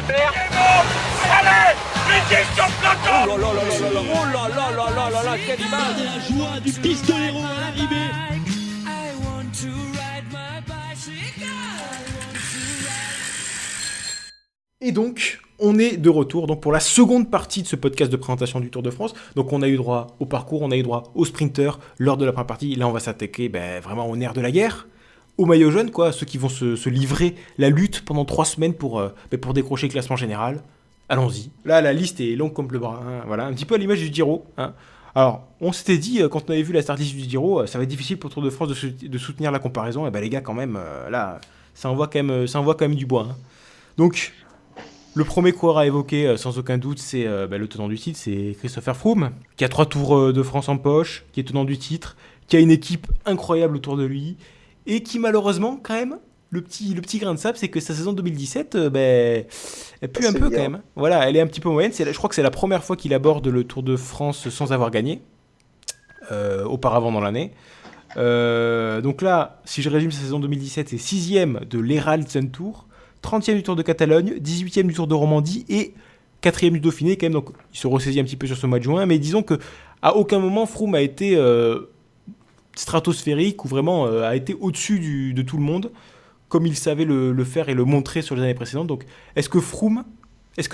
peut faire. Allez, l'équipe sur plateau. Oh là là là là là, oh là là là là là là, quelle image! Et la joie du pistolero à l'arrivée. Et donc, on est de retour donc pour la seconde partie de ce podcast de présentation du Tour de France. Donc, on a eu droit au parcours, on a eu droit au sprinter lors de la première partie. Là, on va s'attaquer vraiment au nerf de la guerre, aux maillots jaunes, quoi, ceux qui vont se livrer la lutte pendant 3 semaines pour décrocher le classement général. Allons-y. Là, la liste est longue comme le bras. Hein. Voilà, un petit peu à l'image du Giro. Hein. Alors, on s'était dit, quand on avait vu la start list du Giro, ça va être difficile pour Tour de France de soutenir la comparaison. Et les gars, quand même, là, ça envoie quand même du bois. Hein. Donc, le premier coureur à évoquer, sans aucun doute, c'est le tenant du titre, c'est Christopher Froome, qui a 3 Tours de France en poche, qui est tenant du titre, qui a une équipe incroyable autour de lui, et qui malheureusement, quand même, le petit grain de sable, c'est que sa saison 2017, elle pue un peu quand même. Voilà, elle est un petit peu moyenne. Je crois que c'est la première fois qu'il aborde le Tour de France sans avoir gagné, auparavant dans l'année. Donc là, si je résume sa saison 2017, c'est 6ème de l'Herald Sun Tour, 30e du Tour de Catalogne, 18e du Tour de Romandie et 4e du Dauphiné quand même. Donc il se ressaisit un petit peu sur ce mois de juin, mais disons que à aucun moment Froome a été stratosphérique ou vraiment a été au-dessus de tout le monde, comme il savait le faire et le montrer sur les années précédentes. Donc est-ce que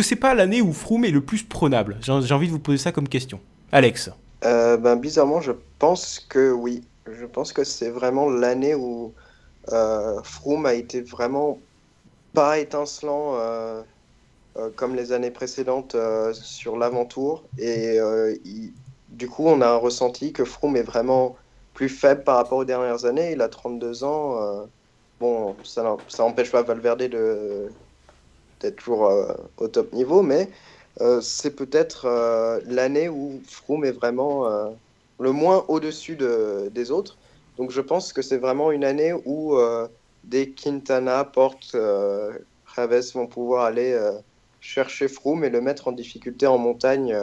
c'est pas l'année où Froome est le plus prenable ? J'ai envie de vous poser ça comme question. Alex. Bizarrement, je pense que oui. Je pense que c'est vraiment l'année où Froome a été vraiment pas étincelant comme les années précédentes sur l'avant-tour. Et du coup, on a un ressenti que Froome est vraiment plus faible par rapport aux dernières années. Il a 32 ans. Bon, ça n'empêche pas Valverde d'être toujours au top niveau, mais c'est peut-être l'année où Froome est vraiment le moins au-dessus des autres. Donc je pense que c'est vraiment une année où des Quintana, Porte, Chaves vont pouvoir aller chercher Froome et le mettre en difficulté en montagne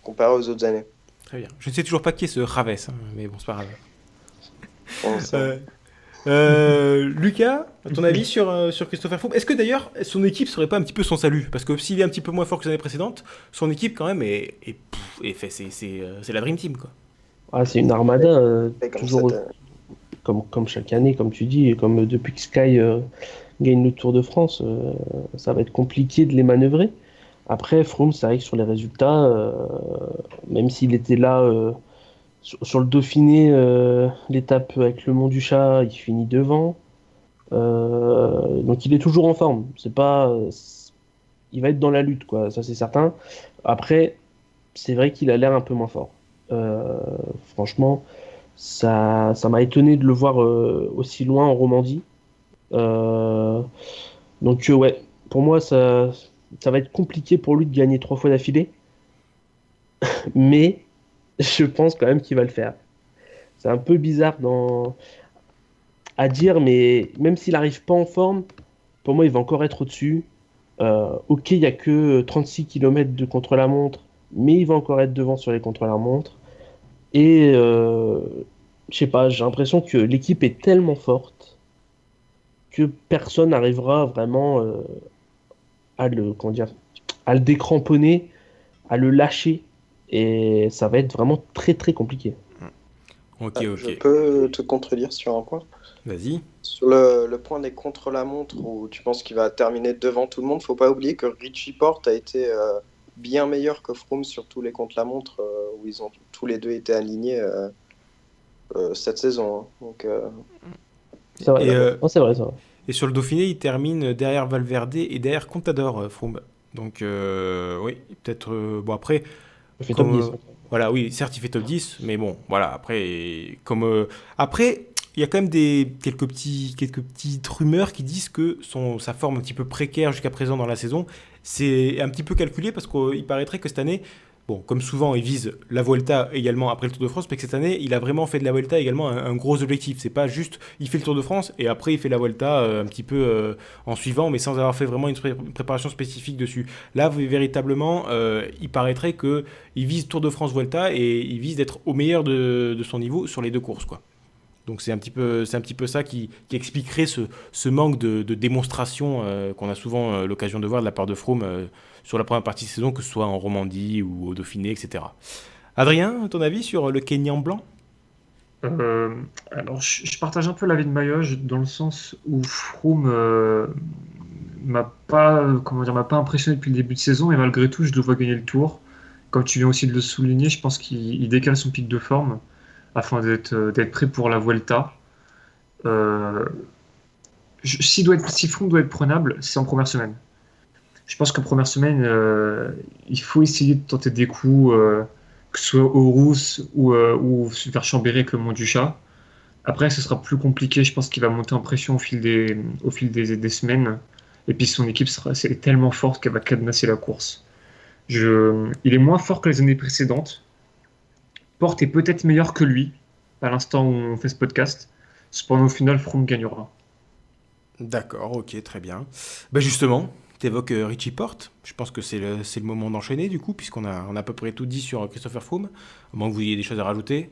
comparé aux autres années. Très bien. Je ne sais toujours pas qui est ce Chaves, hein, mais bon, c'est pas grave. Lucas, à ton avis sur Christopher Froome, est-ce que d'ailleurs son équipe serait pas un petit peu son salut ? Parce que s'il est un petit peu moins fort que les années précédentes, son équipe quand même c'est la Dream Team, quoi. Ah, c'est une armada, toujours comme chaque année, comme tu dis, et comme depuis que Sky gagne le Tour de France, ça va être compliqué de les manœuvrer. Après, Froome, c'est vrai que sur les résultats, même s'il était là sur le Dauphiné, l'étape avec le Mont du Chat, il finit devant. Donc il est toujours en forme. Il va être dans la lutte, quoi, ça c'est certain. Après, c'est vrai qu'il a l'air un peu moins fort. Franchement, ça m'a étonné de le voir aussi loin en Romandie. Donc ouais, pour moi, ça va être compliqué pour lui de gagner 3 fois d'affilée. Mais je pense quand même qu'il va le faire. C'est un peu bizarre à dire, mais même s'il n'arrive pas en forme, pour moi, il va encore être au-dessus. Ok, il n'y a que 36 km de contre-la-montre, mais il va encore être devant sur les contre-la-montre. Et je sais pas, j'ai l'impression que l'équipe est tellement forte que personne n'arrivera vraiment à le décramponner, à le lâcher. Et ça va être vraiment très très compliqué. Ok. Je peux te contredire sur un point. Vas-y. Sur le point des contre-la-montre où tu penses qu'il va terminer devant tout le monde, faut pas oublier que Richie Porte a été bien meilleur que Froome sur tous les contre-la-montre où ils ont tous les deux été alignés cette saison. Hein. Donc, c'est vrai. C'est vrai. Et sur le Dauphiné, il termine derrière Valverde et derrière Contador, Froome. Donc oui, peut-être... bon après... Il fait top 10. Voilà, oui, certes, il fait top 10, mais bon, voilà, après, après, il y a quand même quelques petites rumeurs qui disent que sa forme un petit peu précaire jusqu'à présent dans la saison, c'est un petit peu calculé parce qu'il paraîtrait que cette année, bon, comme souvent, il vise la Vuelta également après le Tour de France, mais que cette année, il a vraiment fait de la Vuelta également un gros objectif. C'est pas juste, il fait le Tour de France et après il fait la Vuelta un petit peu en suivant, mais sans avoir fait vraiment une préparation spécifique dessus. Là, véritablement, il paraîtrait qu'il vise Tour de France Vuelta et il vise d'être au meilleur de son niveau sur les deux courses, quoi. Donc c'est un petit peu ça qui expliquerait ce manque de démonstration qu'on a souvent l'occasion de voir de la part de Froome sur la première partie de saison, que ce soit en Romandie ou au Dauphiné, etc. Adrien, ton avis sur le Kényan blanc? Alors, je partage un peu l'avis de Mayoge dans le sens où Froome m'a pas, m'a pas impressionné depuis le début de saison, et malgré tout, je le vois gagner le Tour. Comme tu viens aussi de le souligner, je pense qu'il décale son pic de forme afin d'être prêt pour la Vuelta. Euh, si Froome doit être prenable, c'est en première semaine. Je pense qu'en première semaine, il faut essayer de tenter des coups, que ce soit au Rousse ou vers Chambéry avec le Mont du Chat. Après, ce sera plus compliqué. Je pense qu'il va monter en pression au fil des semaines. Et puis son équipe c'est tellement forte qu'elle va cadenasser la course. Il est moins fort que les années précédentes. Porte est peut-être meilleur que lui, à l'instant où on fait ce podcast. Cependant, au final, Froome gagnera. D'accord, ok, très bien. Ben justement, tu évoques Richie Porte. Je pense que c'est le moment d'enchaîner, du coup, puisqu'on a à peu près tout dit sur Christopher Froome. À moins que vous ayez des choses à rajouter.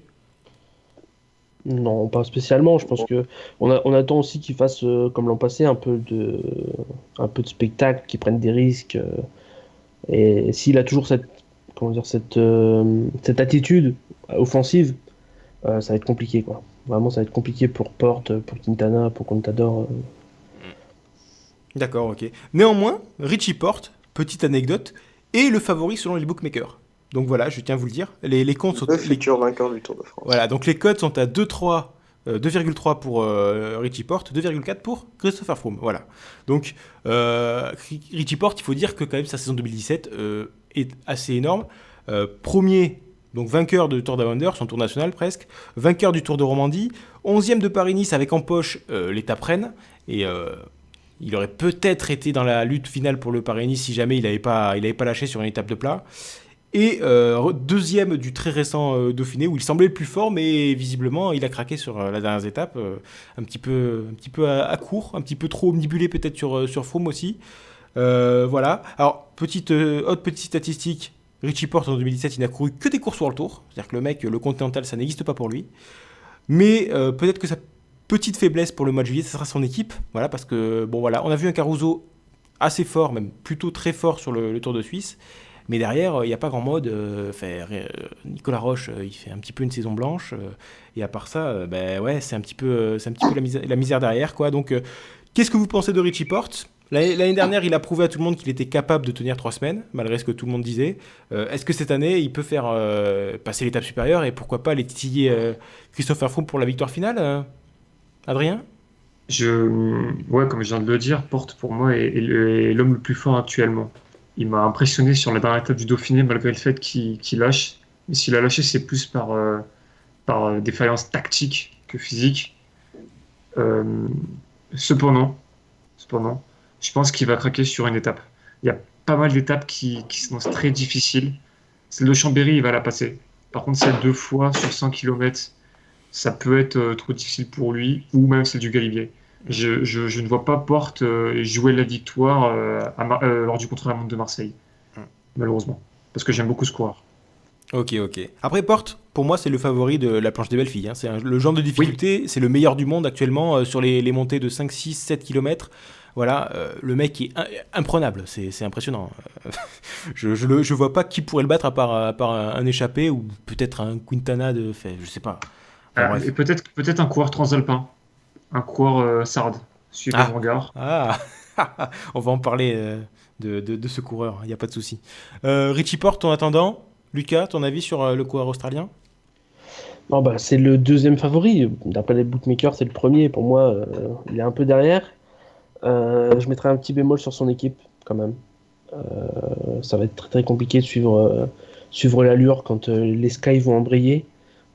Non, pas spécialement. Je pense que on attend aussi qu'il fasse, comme l'an passé, un peu de spectacle, qu'il prenne des risques. Et s'il a toujours cette attitude offensive, ça va être compliqué, quoi. Vraiment, ça va être compliqué pour Porte, pour Quintana, pour Contador. D'accord, ok. Néanmoins, Richie Porte, petite anecdote, est le favori selon les bookmakers. Donc voilà, je tiens à vous le dire. Les comptes sont... Le futur vainqueur du Tour de France. Voilà, donc les codes sont à 2,3 pour Richie Porte, 2,4 pour Christopher Froome. Voilà. Donc Richie Porte, il faut dire que quand même sa saison 2017 est assez énorme. Premier, donc vainqueur de Tour d'Avander, son tour national presque, vainqueur du Tour de Romandie, 11e de Paris-Nice avec en poche l'étape Rennes, et il aurait peut-être été dans la lutte finale pour le Paris-Nice si jamais il n'avait pas lâché sur une étape de plat. Et deuxième du très récent Dauphiné, où il semblait le plus fort, mais visiblement il a craqué sur la dernière étape, un petit peu à court, un petit peu trop omnibulé peut-être sur Froome aussi. Voilà. Alors, autre petite statistique, Richie Porte en 2017, il n'a couru que des courses World Tour, c'est-à-dire que le mec, le Continental, ça n'existe pas pour lui. Mais peut-être que sa petite faiblesse pour le mois de juillet, ce sera son équipe, voilà, parce que, bon voilà, on a vu un Caruso assez fort, même plutôt très fort sur le Tour de Suisse. Mais derrière, il n'y a pas grand mode. Nicolas Roche, il fait un petit peu une saison blanche. Et à part ça, ouais, c'est un petit peu la misère derrière, quoi. Donc, qu'est-ce que vous pensez de Richie Porte ? L'année dernière, il a prouvé à tout le monde qu'il était capable de tenir 3 semaines, malgré ce que tout le monde disait. Est-ce que cette année, il peut faire passer l'étape supérieure et pourquoi pas aller titiller Christopher Froome pour la victoire finale Adrien ? Ouais, comme je viens de le dire, Porte pour moi est l'homme le plus fort actuellement. Il m'a impressionné sur la dernière étape du Dauphiné, malgré le fait qu'il lâche. Mais s'il a lâché, c'est plus par défaillance tactique que physique. Cependant, je pense qu'il va craquer sur une étape. Il y a pas mal d'étapes qui sont très difficiles. Celle de Chambéry, il va la passer. Par contre, celle 2 fois sur 100 km, ça peut être trop difficile pour lui, ou même celle du Galibier. Je ne vois pas Porte jouer la victoire lors du contre-la-montre de Marseille, malheureusement, parce que j'aime beaucoup ce coureur. Ok. Après, Porte, pour moi, c'est le favori de la planche des belles filles. Hein. C'est le genre de difficulté, oui. C'est le meilleur du monde actuellement sur les montées de 5, 6, 7 km. Voilà, le mec est imprenable, c'est impressionnant. Je vois pas qui pourrait le battre à part un échappé ou peut-être un Quintana je sais pas. Enfin, et peut-être un coureur transalpin. Un coureur Sardes, suivez mon regard. On va en parler de ce coureur, il n'y a pas de souci. Richie Porte, en attendant, Lucas, ton avis sur le coureur australien ? Non, c'est le deuxième favori. D'après les bookmakers, c'est le premier. Pour moi, il est un peu derrière. Je mettrais un petit bémol sur son équipe, quand même. Ça va être très, très compliqué de suivre l'allure quand les Sky vont embrayer.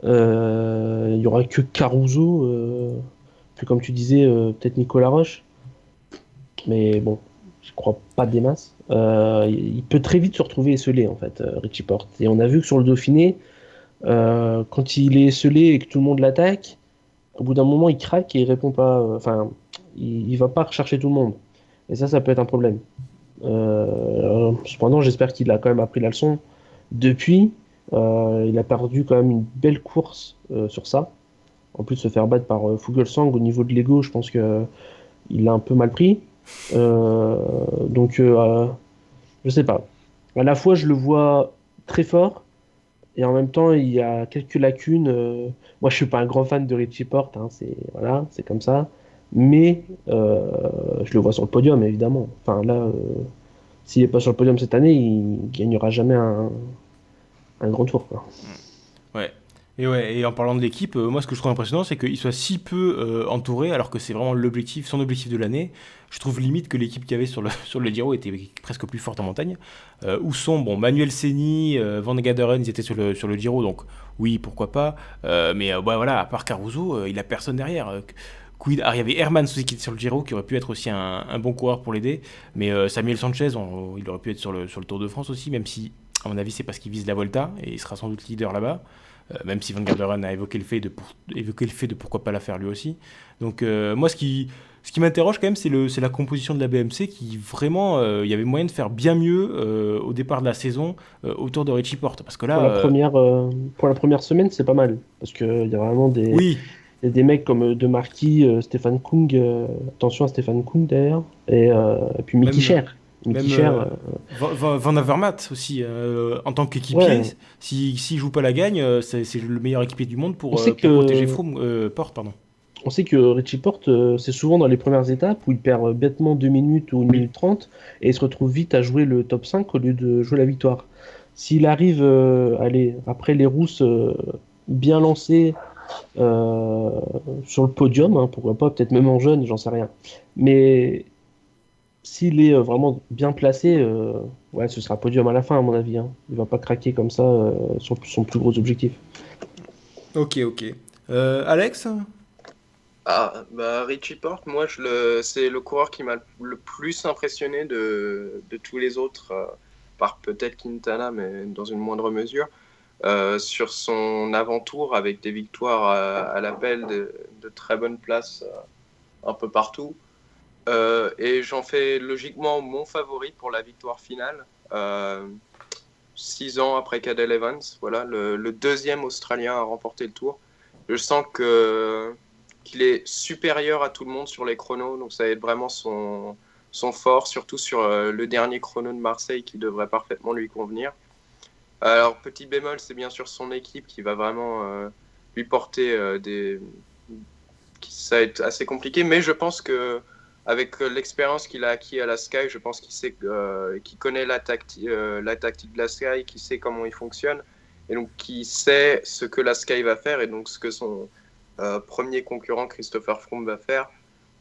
Il n'y aura que Caruso. Puis comme tu disais, peut-être Nicolas Roche. Mais bon, je crois pas des masses. Il peut très vite se retrouver esselé, en fait, Richie Porte. Et on a vu que sur le Dauphiné, quand il est esselé et que tout le monde l'attaque, au bout d'un moment, il craque et il répond pas. Il va pas rechercher tout le monde. Et ça peut être un problème. Cependant, j'espère qu'il a quand même appris la leçon. Depuis, il a perdu quand même une belle course sur ça. En plus de se faire battre par Fuglsang au niveau de l'ego, je pense que il l'a un peu mal pris. Donc, je sais pas. À la fois, je le vois très fort, et en même temps, il y a quelques lacunes. Moi, je suis pas un grand fan de Richie Porte, hein, voilà, c'est comme ça. Mais je le vois sur le podium, évidemment. Enfin, là, s'il est pas sur le podium cette année, il gagnera jamais un grand tour, quoi. Ouais. Et en parlant de l'équipe, moi ce que je trouve impressionnant, c'est qu'il soit si peu entouré, alors que c'est vraiment son objectif de l'année. Je trouve limite que l'équipe qu'il y avait sur le Giro était presque plus forte en montagne. Où sont Manuel Senni, Van Garderen, ils étaient sur le Giro, donc oui, pourquoi pas. Mais voilà, à part Caruso, il a personne derrière. Il y avait Hermans aussi qui était sur le Giro, qui aurait pu être aussi un bon coureur pour l'aider. Mais Samuel Sanchez, il aurait pu être sur le Tour de France aussi, même si, à mon avis, c'est parce qu'il vise la Volta, et il sera sans doute leader là-bas. Même si Van Garderen a évoqué le fait de pourquoi pas la faire lui aussi. Donc moi, ce qui m'interroge quand même, c'est la composition de la BMC qui vraiment, il y avait moyen de faire bien mieux au départ de la saison autour de Richie Porte. Parce que là, pour la première semaine, c'est pas mal. Parce qu'il y a vraiment oui. des mecs comme De Marquis, Stéphane Kung, attention à Stéphane Kung d'ailleurs, et puis Mickey Cher. Van Avermaet aussi, en tant qu'équipier, Ouais. s'il joue pas la gagne, c'est le meilleur équipier du monde pour sait que- protéger Porte. Pardon. On sait que Richie Porte, c'est souvent dans les premières étapes où il perd bêtement 2 minutes ou 1 minute 30 et il se retrouve vite à jouer le top 5 au lieu de jouer la victoire. S'il arrive, après les rousses bien lancées sur le podium, hein, pourquoi pas, peut-être même en jeune, j'en sais rien. Mais s'il est vraiment bien placé, ouais, ce sera podium à la fin, à mon avis, hein. Il va pas craquer comme ça sur son plus gros objectif. Ok. Alex? Richie Porte, moi, c'est le coureur qui m'a le plus impressionné de tous les autres, par peut-être Quintana, mais dans une moindre mesure, sur son avant-tour avec des victoires à l'appel de très bonnes places un peu partout. Et j'en fais logiquement mon favori pour la victoire finale. 6 ans après Cadel Evans, voilà, le deuxième Australien à remporter le Tour. Je sens qu'il est supérieur à tout le monde sur les chronos, donc ça va être vraiment son fort, surtout sur le dernier chrono de Marseille qui devrait parfaitement lui convenir. Alors, petit bémol, c'est bien sûr son équipe qui va vraiment lui porter ça va être assez compliqué, mais je pense que avec l'expérience qu'il a acquis à la Sky, je pense qu'il connaît la tactique de la Sky, qu'il sait comment il fonctionne, et donc qui sait ce que la Sky va faire, et donc ce que son premier concurrent Christopher Froome va faire.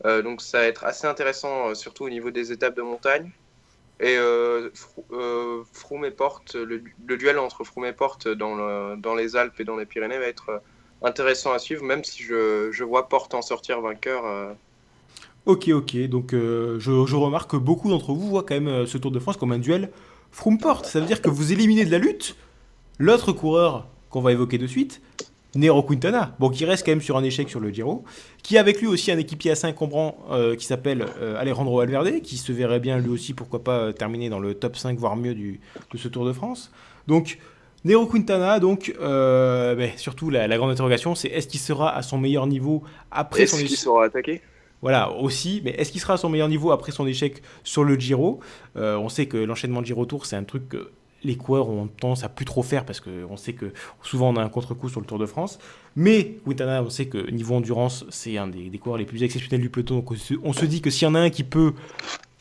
Donc ça va être assez intéressant, surtout au niveau des étapes de montagne. Et Froome et Porte, le duel entre Froome et Porte dans les Alpes et dans les Pyrénées va être intéressant à suivre, même si je vois Porte en sortir vainqueur. Ok. Donc je remarque que beaucoup d'entre vous voient quand même ce Tour de France comme un duel Froome-Porte. Ça veut dire que vous éliminez de la lutte l'autre coureur qu'on va évoquer de suite, Nairo Quintana, qui reste quand même sur un échec sur le Giro, qui a avec lui aussi un équipier assez encombrant qui s'appelle Alejandro Valverde, qui se verrait bien lui aussi, pourquoi pas, terminer dans le top 5, voire mieux de ce Tour de France. Donc, Nairo Quintana, surtout la grande interrogation, c'est est-ce qu'il sera à son meilleur niveau après son échec ? Est-ce qu'il sera attaqué ? Voilà, aussi, mais est-ce qu'il sera à son meilleur niveau après son échec sur le Giro ? On sait que l'enchaînement Giro-Tour, c'est un truc que les coureurs ont tendance à plus trop faire parce qu'on sait que souvent on a un contre-coup sur le Tour de France. Mais Quintana, on sait que niveau endurance, c'est un des coureurs les plus exceptionnels du peloton. Donc on se dit que s'il y en a un qui peut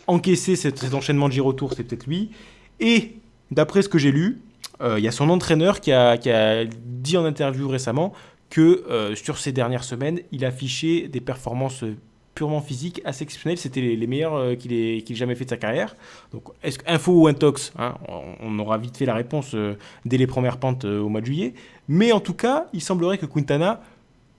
encaisser cet enchaînement de Giro-Tour, c'est peut-être lui. Et d'après ce que j'ai lu, il y a son entraîneur qui a dit en interview récemment que sur ces dernières semaines, il affichait des performances purement physique, assez exceptionnel, c'était les meilleurs qu'il ait jamais fait de sa carrière. Donc, est-ce info ou intox, hein, on aura vite fait la réponse dès les premières pentes au mois de juillet. Mais en tout cas, il semblerait que Quintana,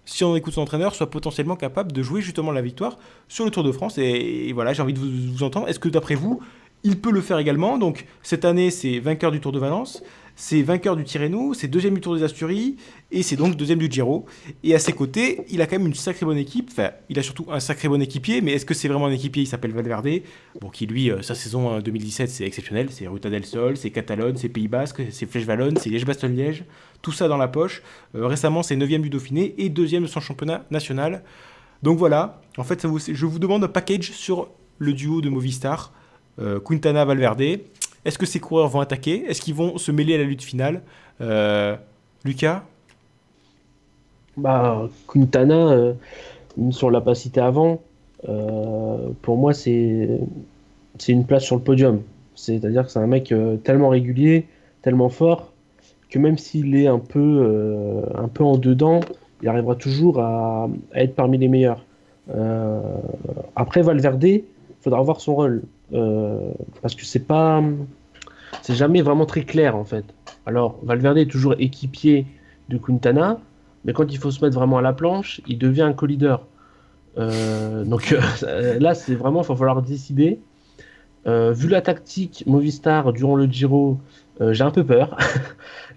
si on écoute son entraîneur, soit potentiellement capable de jouer justement la victoire sur le Tour de France. Et voilà, j'ai envie de vous entendre. Est-ce que d'après vous, il peut le faire également ? Donc, cette année, c'est vainqueur du Tour de Valence. c'est vainqueur du Tirreno, c'est deuxième du Tour des Asturies, et c'est donc deuxième du Giro. Et à ses côtés, il a quand même une sacrée bonne équipe, enfin, il a surtout un sacré bon équipier, mais est-ce que c'est vraiment un équipier? Il s'appelle Valverde, bon, qui lui, sa saison 2017, c'est exceptionnel, c'est Ruta del Sol, c'est Catalogne, c'est Pays Basque, c'est Flèche Wallonne, c'est Liège-Bastogne-Liège, tout ça dans la poche. Récemment, c'est 9e du Dauphiné et 2e de son championnat national. Donc voilà, en fait, je vous demande un package sur le duo de Movistar, Quintana-Valverde. Est-ce que ces coureurs vont attaquer? Est-ce qu'ils vont se mêler à la lutte finale? Lucas? Quintana, même si on l'a pas cité avant, pour moi, c'est une place sur le podium. C'est-à-dire que c'est un mec tellement régulier, tellement fort, que même s'il est un peu en dedans, il arrivera toujours à être parmi les meilleurs. Après, Valverde, il faudra voir son rôle. Parce que c'est jamais vraiment très clair, en fait. Alors, Valverde est toujours équipier de Quintana, mais quand il faut se mettre vraiment à la planche, il devient un co-leader. Donc là, c'est vraiment, il va falloir décider. Vu la tactique Movistar durant le Giro, j'ai un peu peur.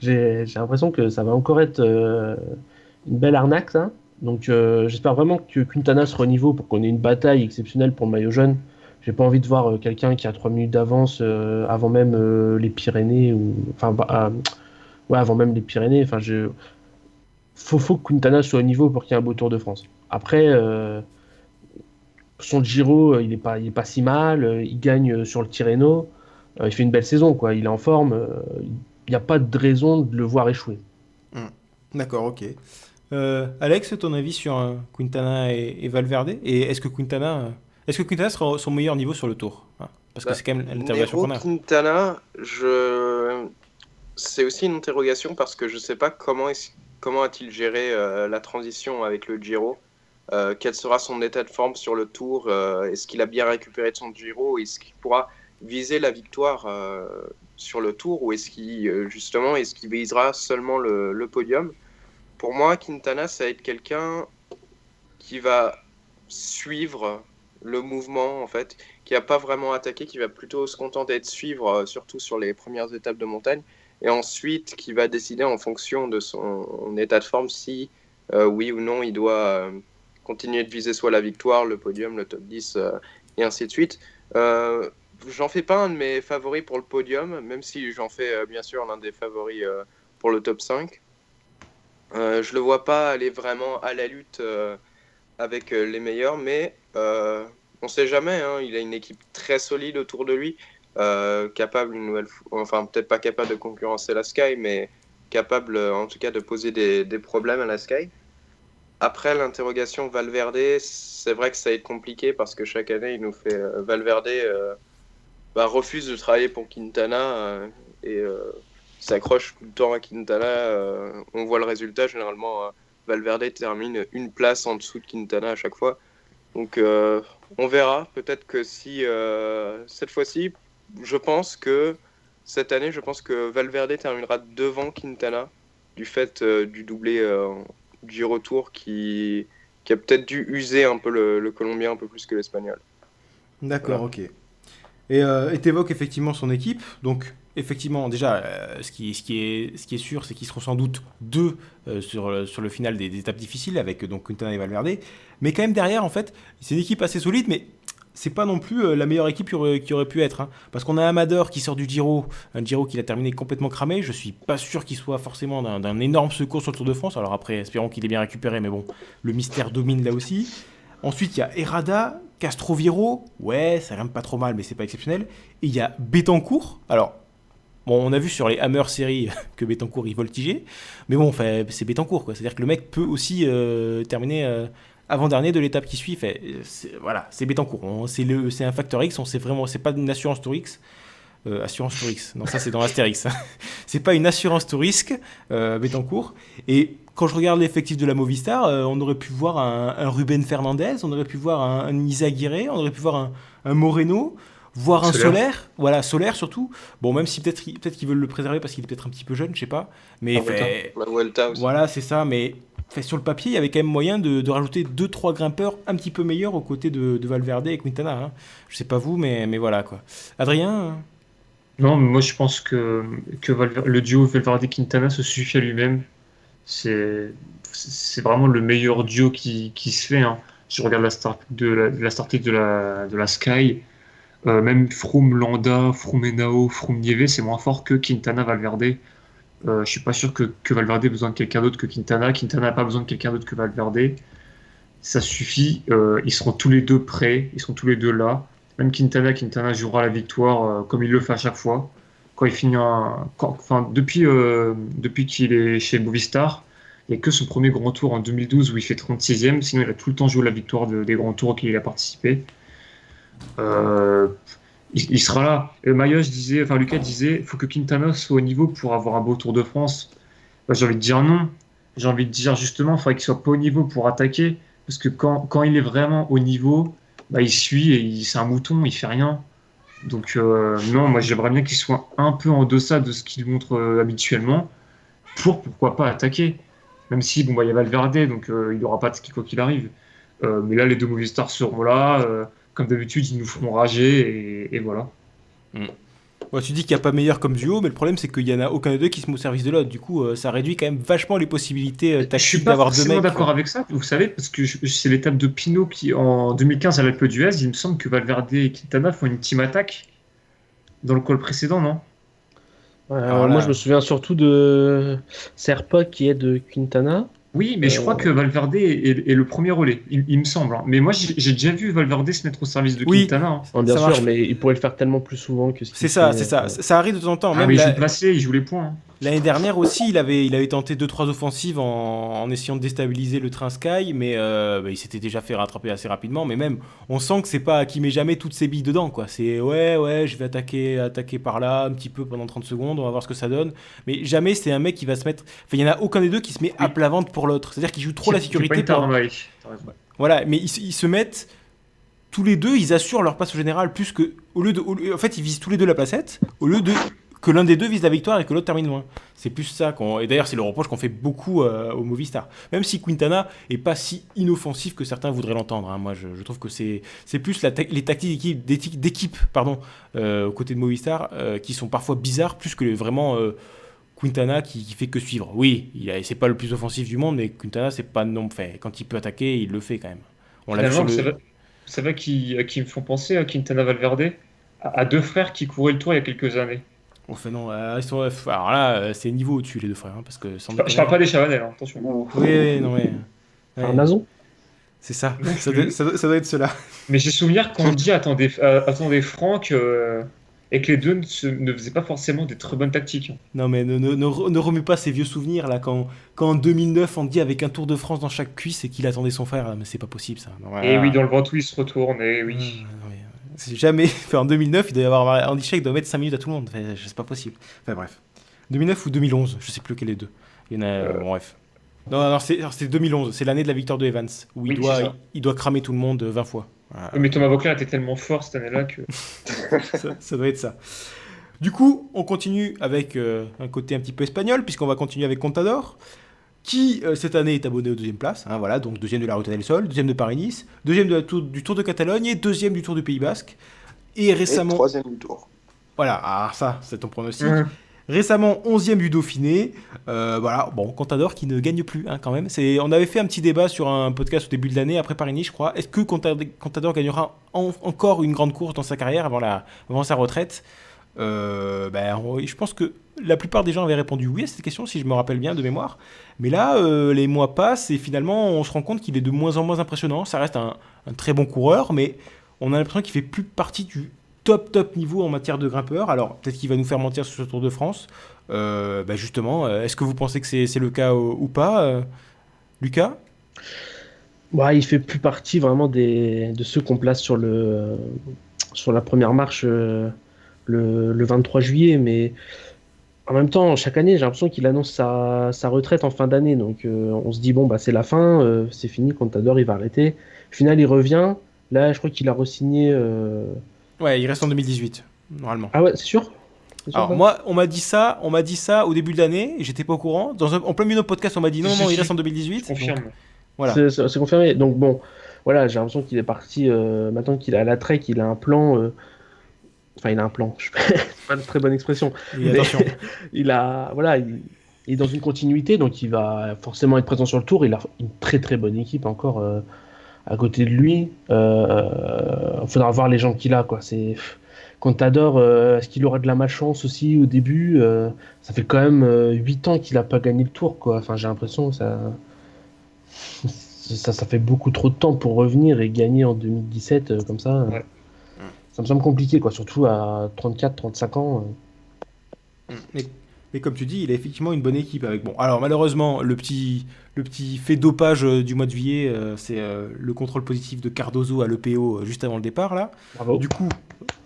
J'ai l'impression que ça va encore être une belle arnaque, ça. Donc j'espère vraiment que Quintana sera au niveau pour qu'on ait une bataille exceptionnelle pour le maillot jaune. J'ai pas envie de voir quelqu'un qui a 3 minutes d'avance avant même les Pyrénées avant même les Pyrénées. Faut que Quintana soit au niveau pour qu'il y ait un beau Tour de France. Après, son Giro, il est pas si mal. Il gagne sur le Tirreno. Il fait une belle saison, quoi. Il est en forme. Il n'y a pas de raison de le voir échouer. D'accord, ok. Alex, ton avis sur Quintana et Valverde? Et est-ce que Quintana sera au son meilleur niveau sur le Tour? Parce que c'est quand même l'interrogation qu'on a. Quintana, c'est aussi une interrogation parce que je ne sais pas comment a-t-il géré la transition avec le Giro. Quel sera son état de forme sur le Tour? Est-ce qu'il a bien récupéré de son Giro? Est-ce qu'il pourra viser la victoire sur le Tour? Ou est-ce qu'il visera seulement le podium? Pour moi, Quintana, ça va être quelqu'un qui va suivre le mouvement, en fait, qui va pas vraiment attaquer, qui va plutôt se contenter de suivre, surtout sur les premières étapes de montagne, et ensuite qui va décider en fonction de son état de forme si, oui ou non, il doit continuer de viser soit la victoire, le podium, le top 10, et ainsi de suite. J'en fais pas un de mes favoris pour le podium, même si j'en fais bien sûr l'un des favoris pour le top 5. Je le vois pas aller vraiment à la lutte avec les meilleurs, mais on sait jamais, hein, il a une équipe très solide autour de lui, capable peut-être pas capable de concurrencer la Sky, mais capable en tout cas de poser des problèmes à la Sky. Après l'interrogation Valverde, c'est vrai que ça va être compliqué parce que chaque année il nous fait Valverde refuse de travailler pour Quintana et s'accroche tout le temps à Quintana. On voit le résultat, généralement Valverde termine une place en dessous de Quintana à chaque fois. Donc on verra, peut-être que si cette fois-ci, cette année, je pense que Valverde terminera devant Quintana du fait du doublé du retour qui a peut-être dû user un peu le Colombien un peu plus que l'Espagnol. Voilà. D'accord, ok. Et t'évoques effectivement son équipe, donc effectivement déjà ce qui est sûr, c'est qu'ils seront sans doute deux sur le final des étapes difficiles avec donc Quintana et Valverde, mais quand même derrière en fait c'est une équipe assez solide, mais c'est pas non plus la meilleure équipe qui aurait pu être, hein. Parce qu'on a Amador qui sort du Giro, un Giro qu'il a terminé complètement cramé. Je suis pas sûr qu'il soit forcément d'un énorme secours sur le Tour de France. Alors après, espérons qu'il ait bien récupéré, mais bon, le mystère domine là aussi. Ensuite, il y a Herrada, Castroviejo, ouais, ça rime pas trop mal, mais c'est pas exceptionnel. Et il y a Betancourt. Alors, bon, on a vu sur les Hammer séries que Betancourt il voltigeait, mais bon, c'est Betancourt, quoi. C'est-à-dire que le mec peut aussi terminer avant-dernier de l'étape qui suit. C'est Betancourt. C'est un facteur X, c'est pas une assurance Tour X. Assurance Tour X. Non, ça c'est dans Astérix. C'est pas une assurance Tour risque, Betancourt. Et quand je regarde l'effectif de la Movistar, on aurait pu voir un Ruben Fernandez, on aurait pu voir un Izaguirre, on aurait pu voir un Moreno, voir un Soler. Voilà, Soler surtout. Bon, même si peut-être qu'ils veulent le préserver parce qu'il est peut-être un petit peu jeune, je sais pas. Mais La Vuelta aussi. Voilà, c'est ça. Mais sur le papier, il y avait quand même moyen de rajouter 2-3 grimpeurs un petit peu meilleurs aux côtés de Valverde et Quintana, hein. Je sais pas vous, mais voilà quoi. Adrien Non, mais moi je pense que le duo Valverde-Quintana se suffit à lui-même. C'est vraiment le meilleur duo qui se fait, hein. Je regarde la start de la Sky. Même Froome Landa, Froome Henao, Froome Nieve, c'est moins fort que Quintana Valverde. Je suis pas sûr que Valverde ait besoin de quelqu'un d'autre que Quintana. Quintana n'a pas besoin de quelqu'un d'autre que Valverde. Ça suffit. Ils seront tous les deux prêts. Ils seront tous les deux là. Même Quintana jouera la victoire comme il le fait à chaque fois. Quand il finit depuis qu'il est chez Movistar, il n'y a que son premier grand tour en 2012 où il fait 36e. Sinon, il a tout le temps joué la victoire des grands tours auxquels il a participé. Il sera là. Et Lucas disait, il faut que Quintana soit au niveau pour avoir un beau Tour de France. Bah, j'ai envie de dire non. J'ai envie de dire justement, il faudrait qu'il soit pas au niveau pour attaquer. Parce que quand il est vraiment au niveau, bah, il suit et c'est un mouton, il fait rien. Donc non, moi j'aimerais bien qu'il soit un peu en deçà de ce qu'il montre habituellement pourquoi pas attaquer. Même si bon bah il y a Valverde, donc il n'aura pas de ski quoi qu'il arrive. Mais là les deux Movistar seront là. Comme d'habitude, ils nous feront rager et voilà. Bon, tu dis qu'il n'y a pas meilleur comme duo, mais le problème c'est qu'il n'y en a aucun des deux qui se met au service de l'autre. Du coup, ça réduit quand même vachement les possibilités Je suis tactiques pas d'avoir deux forcément mecs. d'accord avec ça, vous savez, parce que c'est l'étape de Pinot qui, en 2015 à l'Alpe d'Huez, il me semble que Valverde et Quintana font une team attack dans le col précédent, non? Alors moi, là- je me souviens surtout de Serpa qui est de Quintana. Oui, mais je crois que Valverde est le premier relais, il me semble, hein. Mais moi, j'ai déjà vu Valverde se mettre au service de Oui. Quintana, hein. Bien Ça sûr, marche. mais il pourrait le faire tellement plus souvent que ce qu'il C'est ça, fait, c'est ça. Ça arrive de temps en temps. Ah, Même mais il la- joue placé, il joue les points, hein. L'année dernière aussi, il avait tenté 2-3 offensives en essayant de déstabiliser le train Sky, mais il s'était déjà fait rattraper assez rapidement. Mais même, on sent que c'est pas qu'il met jamais toutes ses billes dedans, quoi. C'est ouais, je vais attaquer par là un petit peu pendant 30 secondes, on va voir ce que ça donne. Mais jamais c'est un mec qui va se mettre. Enfin, il y en a aucun des deux qui se met à plat ventre pour l'autre. C'est-à-dire qu'il joue trop la C'est pas sécurité une pour. Tarmac, t'as raison. Voilà, mais ils se mettent. Tous les deux, ils assurent leur passe au général plus que. En fait, ils visent tous les deux la placette, au lieu de que l'un des deux vise la victoire et que l'autre termine loin. C'est plus ça qu'on. Et d'ailleurs, c'est le reproche qu'on fait beaucoup au Movistar. Même si Quintana est pas si inoffensif que certains voudraient l'entendre, hein. Moi, je trouve que c'est plus les tactiques d'équipe aux côtés de Movistar qui sont parfois bizarres, plus que vraiment Quintana qui fait que suivre. Oui, c'est pas le plus offensif du monde, mais Quintana, c'est pas non fait. Quand il peut attaquer, il le fait quand même. On l'a vu sur Finalement, le. c'est vrai qui me font penser à Quintana Valverde, à deux frères qui couraient le tour il y a quelques années. On fait non, alors là, c'est niveau au-dessus les deux frères, hein, parce que sans Je déconner. parle pas des Chavanel, hein, attention. Oui, non, ouais. Ouais, Arnason. c'est ça. Ça doit être cela. Mais j'ai souvenir qu'on dit attendez Franck et que les deux ne faisaient pas forcément des très bonnes tactiques. Non, mais ne remue pas ces vieux souvenirs là, quand en 2009 on dit avec un Tour de France dans chaque cuisse et qu'il attendait son frère, mais c'est pas possible ça. Non, voilà. Et oui, dans le Ventoux, il se retourne, et oui. Non, mais, c'est jamais. Enfin, en 2009, il doit y avoir Andy Sheik doit mettre 5 minutes à tout le monde. Enfin, c'est pas possible. Enfin bref. 2009 ou 2011, je sais plus lequel est deux. Il y en a. Bon, bref. Non, c'est 2011. C'est l'année de la victoire de Evans où Oui, c'est ça. il doit cramer tout le monde 20 fois. Voilà. Mais Thomas Voeckler était tellement fort cette année-là que. Ça doit être ça. Du coup, on continue avec un côté un petit peu espagnol, puisqu'on va continuer avec Contador, qui cette année est abonné aux deuxième place. Hein, voilà, donc deuxième de la Ruta del Sol, deuxième de Paris-Nice, deuxième du Tour de Catalogne et deuxième du Tour du Pays Basque. Et Et récemment. troisième du tour. Voilà, ah, ça, c'est ton pronostic. Mmh. Récemment, 11e du Dauphiné. Voilà, bon, Contador qui ne gagne plus, hein, quand même. On avait fait un petit débat sur un podcast au début de l'année, après Paris-Nice, je crois. Est-ce que Contador gagnera encore une grande course dans sa carrière avant sa retraite? Je pense que la plupart des gens avaient répondu oui à cette question, si je me rappelle bien de mémoire. Mais là, les mois passent et finalement, on se rend compte qu'il est de moins en moins impressionnant. Ça reste un très bon coureur, mais on a l'impression qu'il fait plus partie du top niveau en matière de grimpeur. Alors, peut-être qu'il va nous faire mentir sur ce Tour de France. Justement, est-ce que vous pensez que c'est le cas ou pas, Lucas? Bah, il fait plus partie vraiment de ceux qu'on place sur la première marche le 23 juillet, mais en même temps, chaque année, j'ai l'impression qu'il annonce sa retraite en fin d'année, donc on se dit, bon, bah, c'est la fin, c'est fini, Contador, il va arrêter. Au final, il revient, là, je crois qu'il a re-signé... Ouais, il reste en 2018, normalement. Ah ouais, c'est sûr? C'est sûr, Alors ça moi, on m'a dit ça au début de l'année, et j'étais pas au courant. En plein milieu de notre podcast, on m'a dit non, il reste en 2018. Je confirme. Donc, voilà. C'est confirmé. Donc bon, voilà, j'ai l'impression qu'il est parti, maintenant qu'il est à la Trek, il a un plan Enfin, il a un plan. C'est pas une très bonne expression. Et attention. Il est dans une continuité, donc il va forcément être présent sur le tour. Il a une très très bonne équipe encore à côté de lui. Il faudra voir les gens qu'il a, quoi. Contador, est-ce qu'il aura de la malchance aussi au début? Ça fait quand même 8 ans qu'il a pas gagné le tour, quoi. Enfin, j'ai l'impression que ça fait beaucoup trop de temps pour revenir et gagner en 2017 comme ça. Ouais. Ça me semble compliqué, quoi. Surtout à 34-35 ans. Mais comme tu dis, il a effectivement une bonne équipe avec. Bon, alors malheureusement, le petit fait dopage du mois de juillet, c'est le contrôle positif de Cardozo à l'EPO juste avant le départ là. Bravo. Du coup,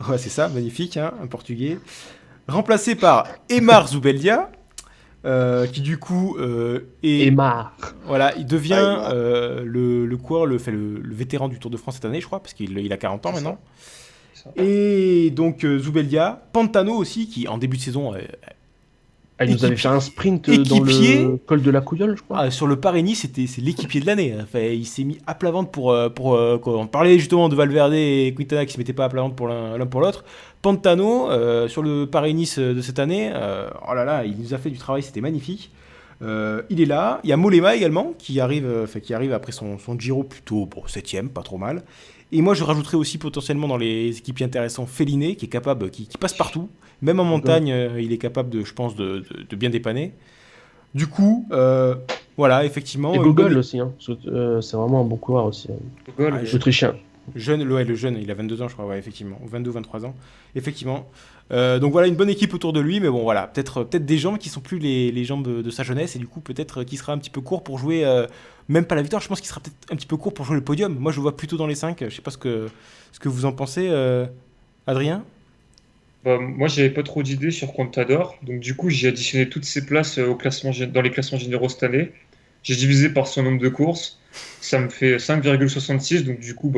ouais, c'est ça, magnifique, hein, un Portugais, remplacé par Emar Zubeldia, qui du coup est. Emar. Voilà, il devient Emar. le vétéran du Tour de France cette année, je crois, parce qu'il a 40 ans C'est maintenant. Ça. Et donc Zubeldia, Pantano aussi, qui en début de saison Il nous avait fait un sprint dans équipier. le col de la Couillole, je crois. sur le Paris-Nice, c'est l'équipier de l'année. Enfin, il s'est mis à plat ventre quand on parlait justement de Valverde et Quintana qui se mettaient pas à plat ventre pour l'un pour l'autre. Pantano, sur le Paris-Nice de cette année, oh là là, il nous a fait du travail, c'était magnifique. Il est là. Il y a Mollema également qui arrive après son Giro plutôt 7ème, pas trop mal. Et moi, je rajouterais aussi potentiellement dans les équipiers intéressants Feliné, qui est capable, qui passe partout. Même en montagne, il est capable, je pense, de bien dépanner. Du coup, voilà, effectivement. Et Gogol aussi, hein. C'est vraiment un bon coureur aussi. Gogol, Ah, Autrichien. Le jeune, il a 22 ans, je crois, ouais, effectivement. 22 ou 23 ans, effectivement. Donc voilà, une bonne équipe autour de lui, mais bon, voilà, peut-être des jambes qui sont plus les jambes de sa jeunesse, et du coup, peut-être qu'il sera un petit peu court pour jouer, même pas la victoire, je pense qu'il sera peut-être un petit peu court pour jouer le podium. Moi, je le vois plutôt dans les 5, je sais pas ce que vous en pensez, Adrien. Bah, moi, j'avais pas trop d'idées sur Contador, donc du coup, j'ai additionné toutes ses places dans les classements généraux cette année. J'ai divisé par son nombre de courses, ça me fait 5,66, donc du coup,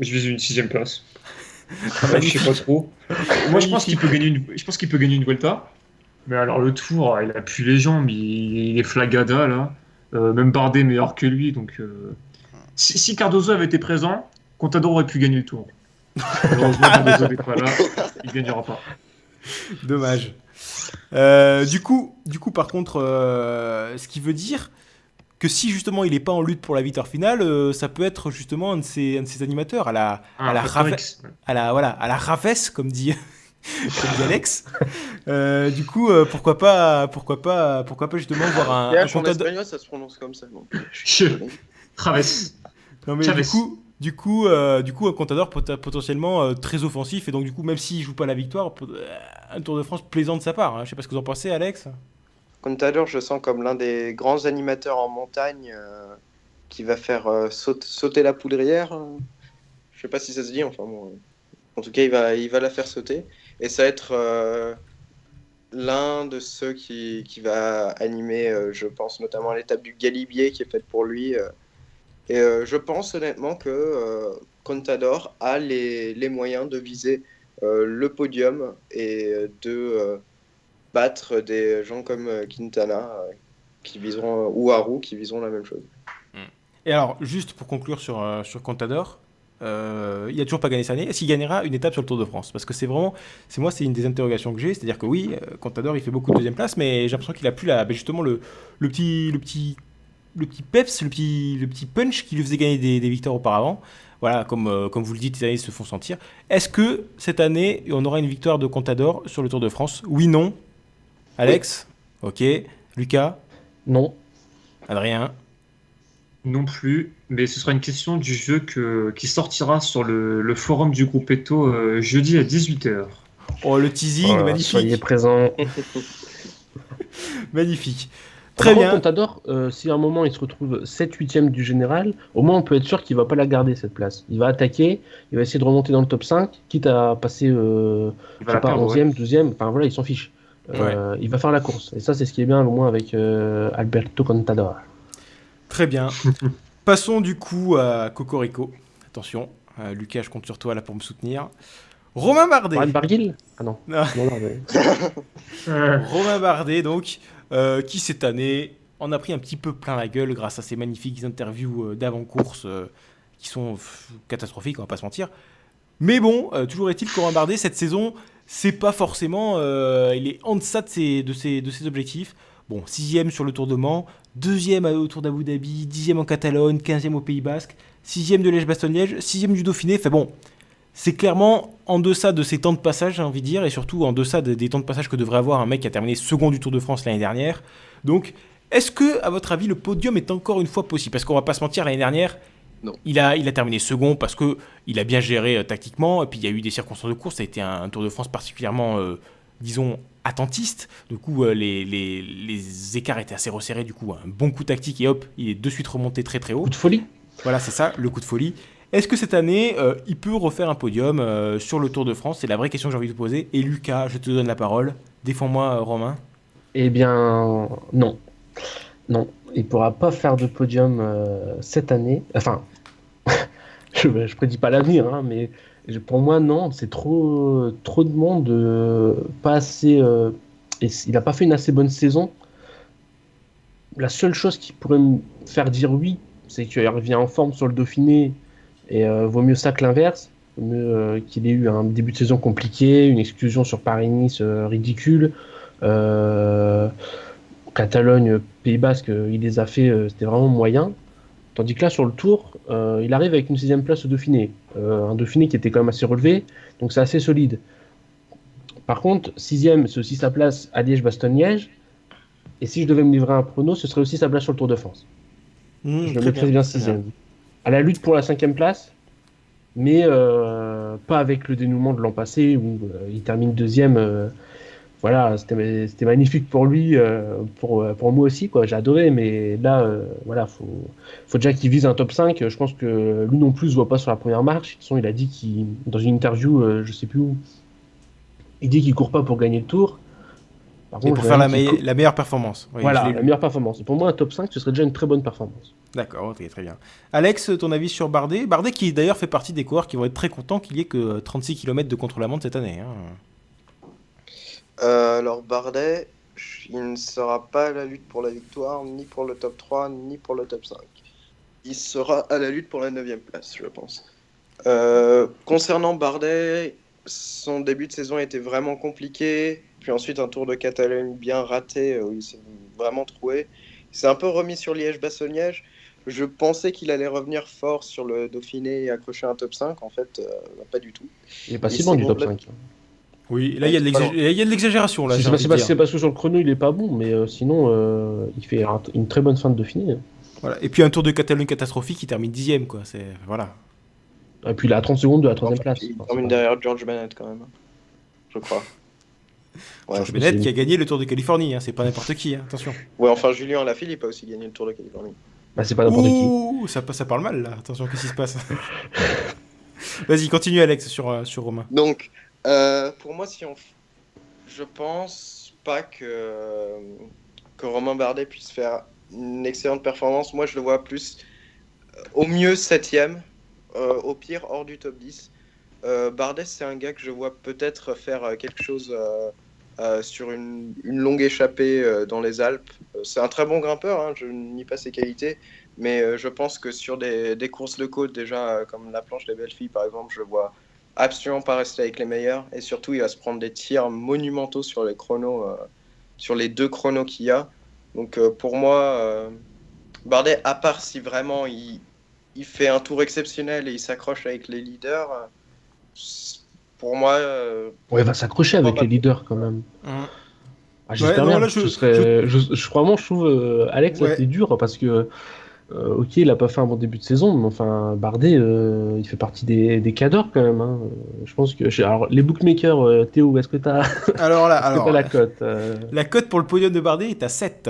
je vise une 6ème place. Je sais pas trop. Moi, je pense qu'il peut gagner une Vuelta, mais alors le Tour, il a plus les jambes, il est flagada là. Même Bardet meilleur que lui, donc si Cardozo avait été présent, Contador aurait pu gagner le Tour. Malheureusement, Cardozo n'est pas là, il gagnera pas. Dommage. Du coup, par contre, ce qui veut dire que si justement il n'est pas en lutte pour la victoire finale, ça peut être justement un de ses animateurs à la Ravès, comme dit Alex. Du coup, pourquoi pas justement voir un En Contador. espagnol, ça se prononce comme ça. Donc, Traves. Non mais Chavez. du coup, un Contador potentiellement très offensif, et donc du coup, même s'il joue pas la victoire, un Tour de France plaisant de sa part, hein. Je sais pas ce que vous en pensez, Alex. Contador, je sens comme l'un des grands animateurs en montagne qui va faire sauter la poudrière. Je sais pas si ça se dit, enfin bon. En tout cas, il va la faire sauter. Et ça va être l'un de ceux qui va animer, je pense notamment à l'étape du Galibier qui est faite pour lui. Et je pense honnêtement que Contador a les moyens de viser le podium et de battre des gens comme Quintana qui viseront, ou Haru qui viseront la même chose. Et alors, juste pour conclure sur Contador, il a toujours pas gagné cette année. Est-ce qu'il gagnera une étape sur le Tour de France? Parce que c'est une des interrogations que j'ai. C'est-à-dire que oui, Contador, il fait beaucoup de deuxième place, mais j'ai l'impression qu'il a plus justement le petit peps, le petit punch qui lui faisait gagner des victoires auparavant. Voilà, comme vous le dites, les années se font sentir. Est-ce que cette année, on aura une victoire de Contador sur le Tour de France? Oui, non. Alex? Ok. Lucas? Non. Adrien? Non plus, mais ce sera une question du jeu qui sortira sur le forum du groupe Eto jeudi à 18h. Oh, le teasing, Voilà, magnifique. soyez présents. Magnifique. Par Très contre, bien. Contador, si à un moment il se retrouve 7-8ème du général, au moins on peut être sûr qu'il va pas la garder cette place. Il va attaquer, il va essayer de remonter dans le top 5, quitte à passer Il je va sais la pas, perdre, 11e, 12e, enfin voilà, il s'en fiche. Il va faire la course. Et ça, c'est ce qui est bien au moins avec Alberto Contador. Très bien. Passons du coup à Cocorico. Attention, Lucas, je compte sur toi là pour me soutenir. Romain Bardet. Warren Barguil? Ah non. Non. Non, mais- Romain Bardet, donc, qui cette année en a pris un petit peu plein la gueule grâce à ses magnifiques interviews d'avant-course qui sont catastrophiques, on va pas se mentir. Mais bon, toujours est-il que Romain Bardet, cette saison, c'est pas forcément... il est en deçà de ses objectifs. Bon, 6e sur le Tour de Mans, 2e au Tour d'Abu Dhabi, 10e en Catalogne, 15e au Pays Basque, 6e de Liège-Bastogne-Liège, 6e du Dauphiné. Enfin bon, c'est clairement en deçà de ses temps de passage, j'ai envie de dire, et surtout en deçà des temps de passage que devrait avoir un mec qui a terminé second du Tour de France l'année dernière. Donc, est-ce que, à votre avis, le podium est encore une fois possible ? Parce qu'on va pas se mentir, l'année dernière, Non. il a terminé second parce qu'il a bien géré tactiquement, et puis il y a eu des circonstances de course, ça a été un Tour de France particulièrement, disons, attentiste. Du coup, les écarts étaient assez resserrés, du coup, un bon coup tactique, et hop, il est de suite remonté très très haut. Coup de folie. Voilà, c'est ça, le coup de folie. Est-ce que cette année, il peut refaire un podium sur le Tour de France ? C'est la vraie question que j'ai envie de poser. Et Lucas, je te donne la parole. Défends-moi, Romain. Eh bien, non. Non, il ne pourra pas faire de podium cette année. Enfin, je ne prédis pas l'avenir, hein, mais pour moi, non. C'est trop de monde, pas assez. Et il n'a pas fait une assez bonne saison. La seule chose qui pourrait me faire dire oui, c'est qu'il revient en forme sur le Dauphiné. Et vaut mieux ça que l'inverse. Vaut mieux qu'il ait eu un début de saison compliqué, une exclusion sur Paris-Nice ridicule. Catalogne, Pays Basque, il les a fait, c'était vraiment moyen. Tandis que là, sur le Tour, il arrive avec une 6e place au Dauphiné. Un Dauphiné qui était quand même assez relevé, donc c'est assez solide. Par contre, 6e, c'est aussi sa place à Liège-Bastogne-Liège. Et si je devais me livrer un prono, ce serait aussi sa place sur le Tour de France. Je le mettrais bien 6e. À la lutte pour la 5e place, mais pas avec le dénouement de l'an passé où il termine 2e. Voilà, c'était magnifique pour lui, pour moi aussi, quoi. J'ai adoré, mais là, voilà, faut déjà qu'il vise un top 5. Je pense que lui non plus ne se voit pas sur la première marche. De toute façon, il a dit dans une interview, je sais plus où, il dit qu'il court pas pour gagner le Tour. Par Et contre, pour faire la meilleure performance. Oui, voilà, la meilleure performance. Et pour moi, un top 5, ce serait déjà une très bonne performance. D'accord, ok, très bien. Alex, ton avis sur Bardet ? Bardet qui d'ailleurs fait partie des coureurs qui vont être très contents qu'il y ait que 36 km de contre-la-montre cette année. Alors Bardet, il ne sera pas à la lutte pour la victoire, ni pour le top 3, ni pour le top 5. Il sera à la lutte pour la 9e place, je pense. Concernant Bardet, son début de saison était vraiment compliqué. Puis ensuite, un Tour de Catalogne bien raté, où il s'est vraiment troué. Il s'est un peu remis sur Liège-Bastogne-Liège. Je pensais qu'il allait revenir fort sur le Dauphiné et accrocher un top 5. En fait, pas du tout. Il est pas si loin du top 5. Oui, là, il y a de l'exagération. Là, c'est parce que sur le chrono, il est pas bon, mais sinon, il fait une très bonne fin de Dauphiné. Voilà. Et puis un Tour de Catalogne catastrophique, il termine 10e, quoi. Voilà. Et puis il est à 30 secondes de la 3e place. Il termine derrière George Bennett, quand même. Je crois. Ouais, George Bennett qui a gagné le Tour de Californie, c'est pas n'importe qui, attention. Ouais, enfin Julien Alaphilippe a aussi gagné le Tour de Californie. Bah, c'est pas n'importe qui. Ça parle mal là, attention, qu'est-ce qui se passe? Vas-y, continue Alex sur Romain. Donc, pour moi, je pense pas que Romain Bardet puisse faire une excellente performance. Moi, je le vois plus au mieux 7e, au pire hors du top 10. Bardet, c'est un gars que je vois peut-être faire quelque chose sur une longue échappée dans les Alpes. C'est un très bon grimpeur, hein, je ne nie pas ses qualités, mais je pense que sur des courses de côte, déjà comme la planche des Belles Filles par exemple, je le vois absolument pas rester avec les meilleurs, et surtout il va se prendre des tirs monumentaux sur les chronos, sur les 2 chronos qu'il y a. Donc pour moi, Bardet, à part si vraiment il fait un tour exceptionnel et il s'accroche avec les leaders, pour moi... Ouais, il va s'accrocher avec les leaders quand même. J'espère bien. Je trouve Alex, ouais. C'est dur parce que ok, il a pas fait un bon début de saison, mais enfin Bardet, il fait partie des cadors quand même. Hein. Je pense que alors les bookmakers, Théo, est-ce que t'as t'as la cote La cote pour le podium de Bardet est à 7.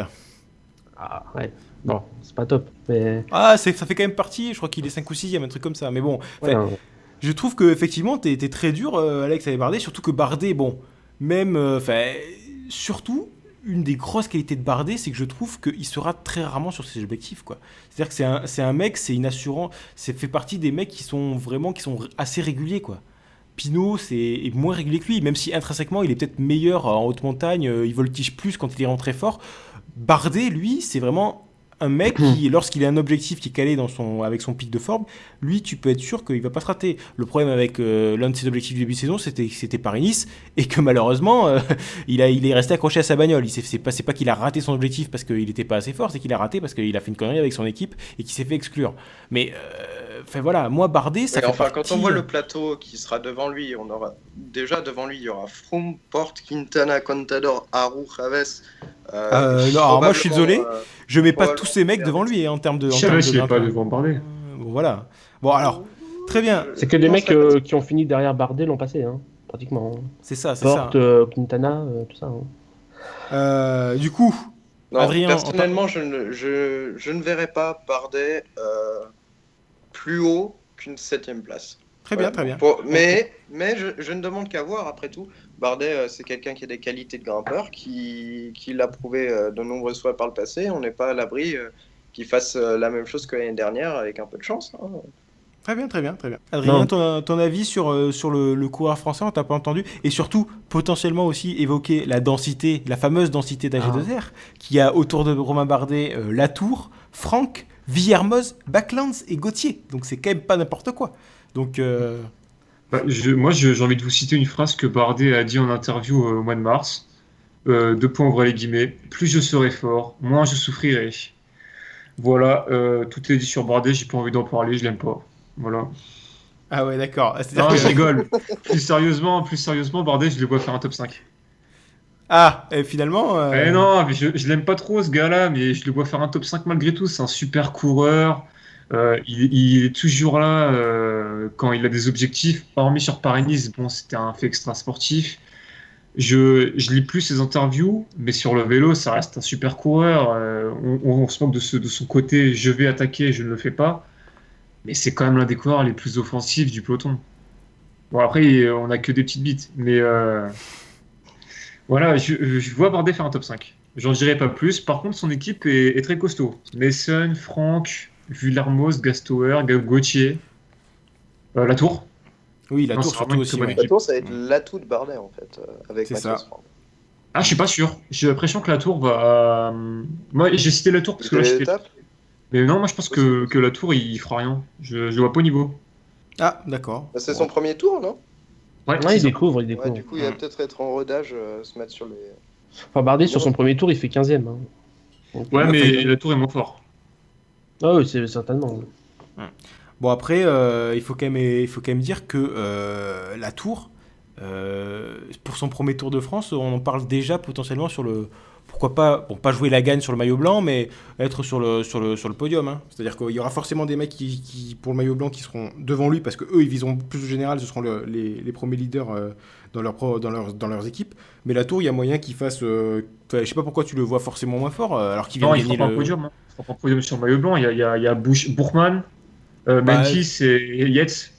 Ah ouais. Bon, c'est pas top. Mais... Ah, ça fait quand même partie. Je crois qu'il est 5 ou 6e, un truc comme ça. Mais bon. Ouais, je trouve que effectivement t'es très dur, Alex, avec Bardet. Surtout que Bardet, bon, même, surtout. Une des grosses qualités de Bardet, c'est que je trouve qu'il sera très rarement sur ses objectifs, quoi. C'est-à-dire que c'est un mec, c'est une assurance, fait partie des mecs qui sont assez réguliers, quoi. Pinot, est moins régulier que lui, même si intrinsèquement, il est peut-être meilleur en haute montagne, il voltige plus quand il est rentré fort. Bardet, lui, c'est vraiment un mec qui, lorsqu'il a un objectif qui est calé avec son pic de forme, lui, tu peux être sûr qu'il va pas se rater. Le problème avec l'un de ses objectifs du début de saison, c'était Paris-Nice, et que malheureusement, il est resté accroché à sa bagnole. C'est pas qu'il a raté son objectif parce qu'il était pas assez fort, c'est qu'il a raté parce qu'il a fait une connerie avec son équipe et qu'il s'est fait exclure. Mais voilà, moi Bardet, ça Et fait enfin, partie... quand on voit le plateau qui sera devant lui, devant lui, il y aura Froome, Porte, Quintana, Contador, Aru, Chavez. non, alors moi je suis désolé, je mets pas probablement tous ces mecs devant lui en termes de. Chavez, il n'est pas devant Bardet. Bon, voilà. Bon alors, très bien. C'est que des mecs qui ont fini derrière Bardet l'an passé, hein, pratiquement. C'est ça, c'est Porte, ça. Quintana, tout ça. Hein. Du coup, Non, Adrien, personnellement, je ne verrais pas Bardet plus haut qu'une 7ème place. très bien, très bien. Mais je ne demande qu'à voir, après tout. Bardet, c'est quelqu'un qui a des qualités de grimpeur, qui l'a prouvé de nombreuses fois par le passé. On n'est pas à l'abri qu'il fasse la même chose que l'année dernière avec un peu de chance. Hein. Très bien, très bien, très bien. Adrien, ton avis sur le coureur français, on t'a pas entendu. Et surtout, potentiellement aussi évoquer la densité, la fameuse densité d'AG2R, qui a autour de Romain Bardet Latour, Franck, Villermoz, Backlands et Gauthier. Donc c'est quand même pas n'importe quoi. Donc... Moi, j'ai envie de vous citer une phrase que Bardet a dit en interview au mois de mars. 2 points, ouvrez les guillemets. Plus je serai fort, moins je souffrirai. Voilà, tout est dit sur Bardet, j'ai pas envie d'en parler, je l'aime pas. Voilà. Ah ouais, d'accord. Non, je rigole. Plus sérieusement, Bardet, je le vois faire un top 5. Ah, et finalement... Non, mais je l'aime pas trop ce gars-là, mais je le vois faire un top 5 malgré tout. C'est un super coureur. Il est toujours là quand il a des objectifs. Hormis sur Paris-Nice, bon, c'était un fait extra sportif. Je lis plus ses interviews, mais sur le vélo, ça reste un super coureur. On se moque de son côté, je vais attaquer, je ne le fais pas. Mais c'est quand même l'un des coureurs les plus offensifs du peloton. Bon, après, on n'a que des petites bites. Mais voilà, je vois Bardet faire un top 5. J'en dirai pas plus. Par contre, son équipe est très costaud. Mason, Franck, Villermoz, Gastoer, Gauthier, Latour. Oui, Non, Latour c'est surtout vraiment une aussi. très bonne Ouais. équipe. L'atout, ça va être l'atout de Bardet, en fait, avec C'est Mathias ça. Franck. Ah, je suis pas sûr. J'ai l'impression que Latour va. Moi, j'ai cité Latour parce que là, C'était j'étais. l'étape. Mais non, moi, je pense que Latour, il fera rien. Je le vois pas au niveau. Ah, d'accord. C'est son premier tour, non? Ouais, Ouais, c'est il ça. découvre. Ouais, du coup, il va peut-être être en rodage, se mettre sur les... Enfin, Bardet, sur son premier tour, il fait 15ème. Hein. Donc, Ouais, mais Latour est moins fort. Ah oui, c'est certainement. Bon, après, il faut quand même dire que Latour, pour son premier Tour de France, on en parle déjà potentiellement sur le... Pourquoi pas, bon, pas jouer la gagne sur le maillot blanc, mais être sur le podium. Hein. C'est-à-dire qu'il y aura forcément des mecs qui, pour le maillot blanc, qui seront devant lui, parce qu'eux, ils viseront plus au général, ce seront les premiers leaders dans leurs équipes. Mais Latour, il y a moyen qu'il fasse... je sais pas pourquoi tu le vois forcément moins fort, alors qu'il vient Non, de il gagner fera pas un podium. Hein. Il fera pas un podium sur le maillot blanc. Il y a Bourgman, Mentis et Yates.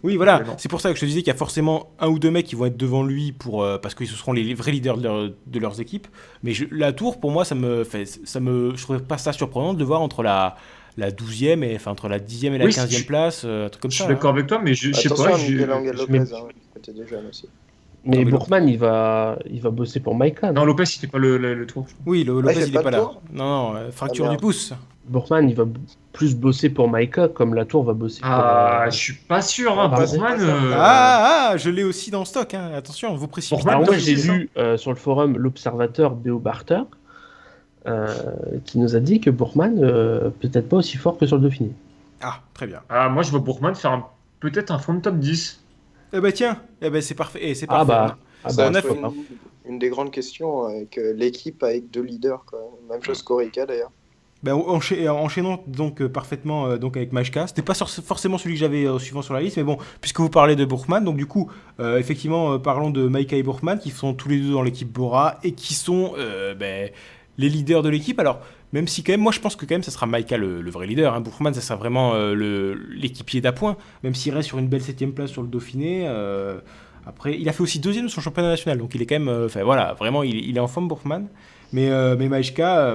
Oui, voilà, Mais non. c'est pour ça que je te disais qu'il y a forcément un ou deux mecs qui vont être devant lui parce que ce seront les vrais leaders de leurs équipes. Mais Latour, pour moi, je trouve pas ça surprenant de le voir entre la 12e et entre la 10e et la Oui, 15e place, un truc comme Je ça. suis d'accord avec toi, mais je sais Attention pas. à Miguel Angel je Lopez, mets- hein, qui était déjà jeune aussi. Mais Non, mais Bourgman, il va bosser pour Maïka. Non, Lopez, il fait pas le tour. Oui, Lopez, il fait il pas est pas le là. tour Non, fracture Ah, du merde. pouce. Bourgman, il va plus bosser pour Maïka, comme Latour va bosser Ah, pour. je suis pas sûr. Hein. Ah, Bourgman. c'est pas Ah, je l'ai aussi dans le stock, hein. Attention, vous précipitez. Bourgman, Alors pas moi, j'ai dessus, hein. lu sur le forum l'observateur Béo Barter qui nous a dit que Bourgman peut-être pas aussi fort que sur le Dauphiné. Ah, très bien. Moi, je vois Bourgman faire peut-être un fond de top 10. Eh ben tiens, c'est parfait. C'est Ah parfait. bah, Ça on va a être fait- une des grandes questions avec l'équipe avec 2 leaders, quoi. Même chose qu'Orica, d'ailleurs. Ben, enchaînons donc parfaitement donc avec Majka. C'était pas forcément celui que j'avais suivant sur la liste, mais bon, puisque vous parlez de Bourgman, donc du coup, effectivement, parlons de Maïka et Bourgman, qui sont tous les deux dans l'équipe Bora et qui sont les leaders de l'équipe. Alors, même si quand même, moi je pense que quand même ça sera Maïka le vrai leader. Hein. Bourgman, ça sera vraiment l'équipier d'appoint, même s'il reste sur une belle 7ème place sur le Dauphiné. Après, il a fait aussi 2e de son championnat national, donc il est quand même, voilà, vraiment, il est en forme Bourgman. Mais Majka,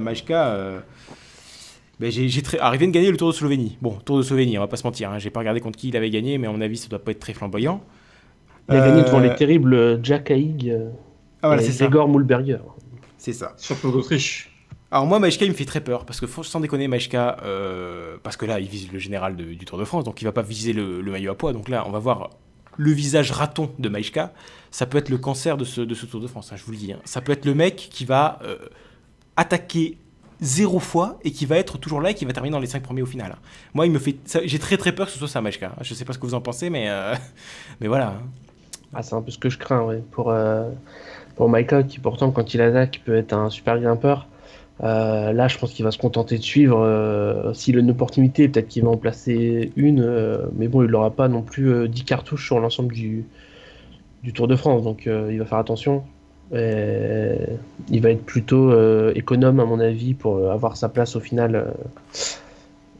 il vient de gagner le Tour de Slovénie. Bon, Tour de Slovénie, on va pas se mentir. Hein. J'ai pas regardé contre qui il avait gagné, mais à mon avis, ça doit pas être très flamboyant. il a gagné devant les terribles Jack Haig Ah voilà, et c'est ça. Gregor Mühlberger. C'est ça. Champion d'Autriche. Alors moi, Maïchka, il me fait très peur, parce que sans déconner, Maïchka, parce que là, il vise le général du Tour de France, donc il va pas viser le maillot à poids, donc là, on va voir le visage raton de Maïchka. Ça peut être le cancer de ce Tour de France, hein, je vous le dis. Hein. Ça peut être le mec qui va attaquer 0 fois et qui va être toujours là et qui va terminer dans les 5 premiers au final. Hein. Moi, j'ai très très peur que ce soit ça, Maïchka. Hein. Je sais pas ce que vous en pensez, mais voilà. Hein. Ah, c'est un peu ce que je crains, ouais. Pour Maïka, qui pourtant, quand il attaque, peut être un super grimpeur. Là, je pense qu'il va se contenter de suivre. S'il a une opportunité, peut-être qu'il va en placer une, mais bon, il n'aura pas non plus 10 cartouches sur l'ensemble du Tour de France, donc il va faire attention. Il va être plutôt économe, à mon avis, pour avoir sa place au final.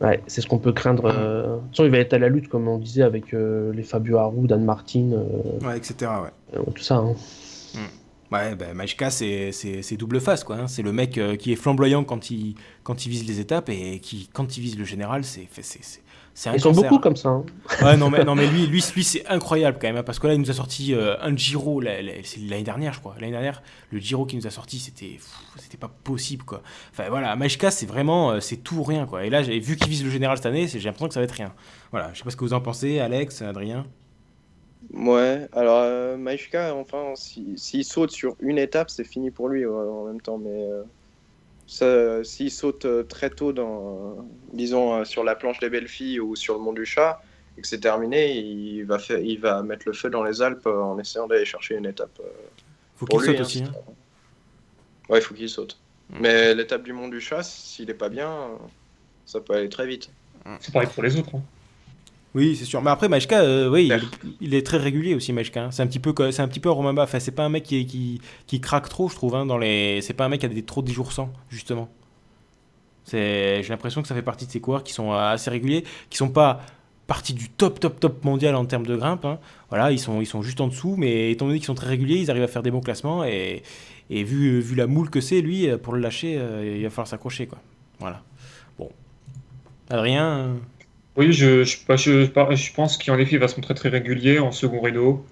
Ouais, c'est ce qu'on peut craindre. De toute façon, il va être à la lutte, comme on disait, avec les Fabio Aru, Dan Martin, Ouais, etc. Ouais. tout ça. Hein. Ouais, bah, Maïchka, c'est double face, quoi. Hein. C'est le mec qui est flamboyant quand il vise les étapes et qui, quand il vise le général, c'est un Ils sont cancer. beaucoup comme ça. Hein. Ouais, non, mais lui c'est incroyable quand même, hein, parce que là, il nous a sorti un Giro, c'est l'année dernière, je crois. L'année dernière, le Giro qu'il nous a sorti, c'était pas possible, quoi. Enfin, voilà, Maïchka, c'est vraiment, c'est tout ou rien, quoi. Et là, vu qu'il vise le général cette année, j'ai l'impression que ça va être rien. Voilà, je sais pas ce que vous en pensez, Alex, Adrien. Ouais, alors Maïchka, enfin, s'il saute sur une étape, c'est fini pour lui en même temps. Mais s'il saute très tôt, disons, sur la planche des belles filles ou sur le Mont du Chat, et que c'est terminé, il va mettre le feu dans les Alpes en essayant d'aller chercher une étape. Faut Pour qu'il lui, saute aussi. Hein. Ouais, il faut qu'il saute. Mais l'étape du Mont du Chat, s'il est pas bien, ça peut aller très vite. C'est pareil pour les autres. Hein. Oui, c'est sûr. Mais après, Maïchka, oui, il est très régulier aussi, Maïchka. Hein. C'est un petit peu un Romain Bardet. Enfin, c'est pas un mec qui craque trop, je trouve. Hein, c'est pas un mec qui a trop des jours sans, justement. J'ai l'impression que ça fait partie de ces coureurs qui sont assez réguliers, qui sont pas partie du top mondial en termes de grimpe. Hein. Voilà, ils sont juste en dessous, mais étant donné qu'ils sont très réguliers, ils arrivent à faire des bons classements. Et vu la moule que c'est, lui, pour le lâcher, il va falloir s'accrocher, quoi. Voilà. Bon. Adrien. Oui, je pense qu'en effet, il va se montrer très régulier en second rideau.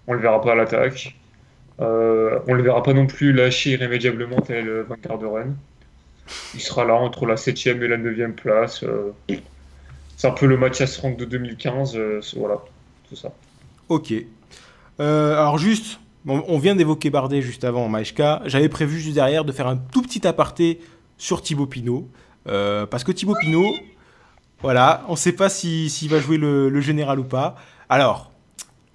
On le verra pas à l'attaque. On le verra pas non plus lâcher irrémédiablement tel Van Garderen. Il sera là entre la 7e et la 9e place. C'est un peu le Mathias Frank de 2015. Voilà, tout ça. Ok. Alors juste, on vient d'évoquer Bardet juste avant Maïchka. J'avais prévu juste derrière de faire un tout petit aparté sur Thibaut Pinot. Parce que Thibaut Pinot, voilà, on ne sait pas s'il va jouer le général ou pas. Alors,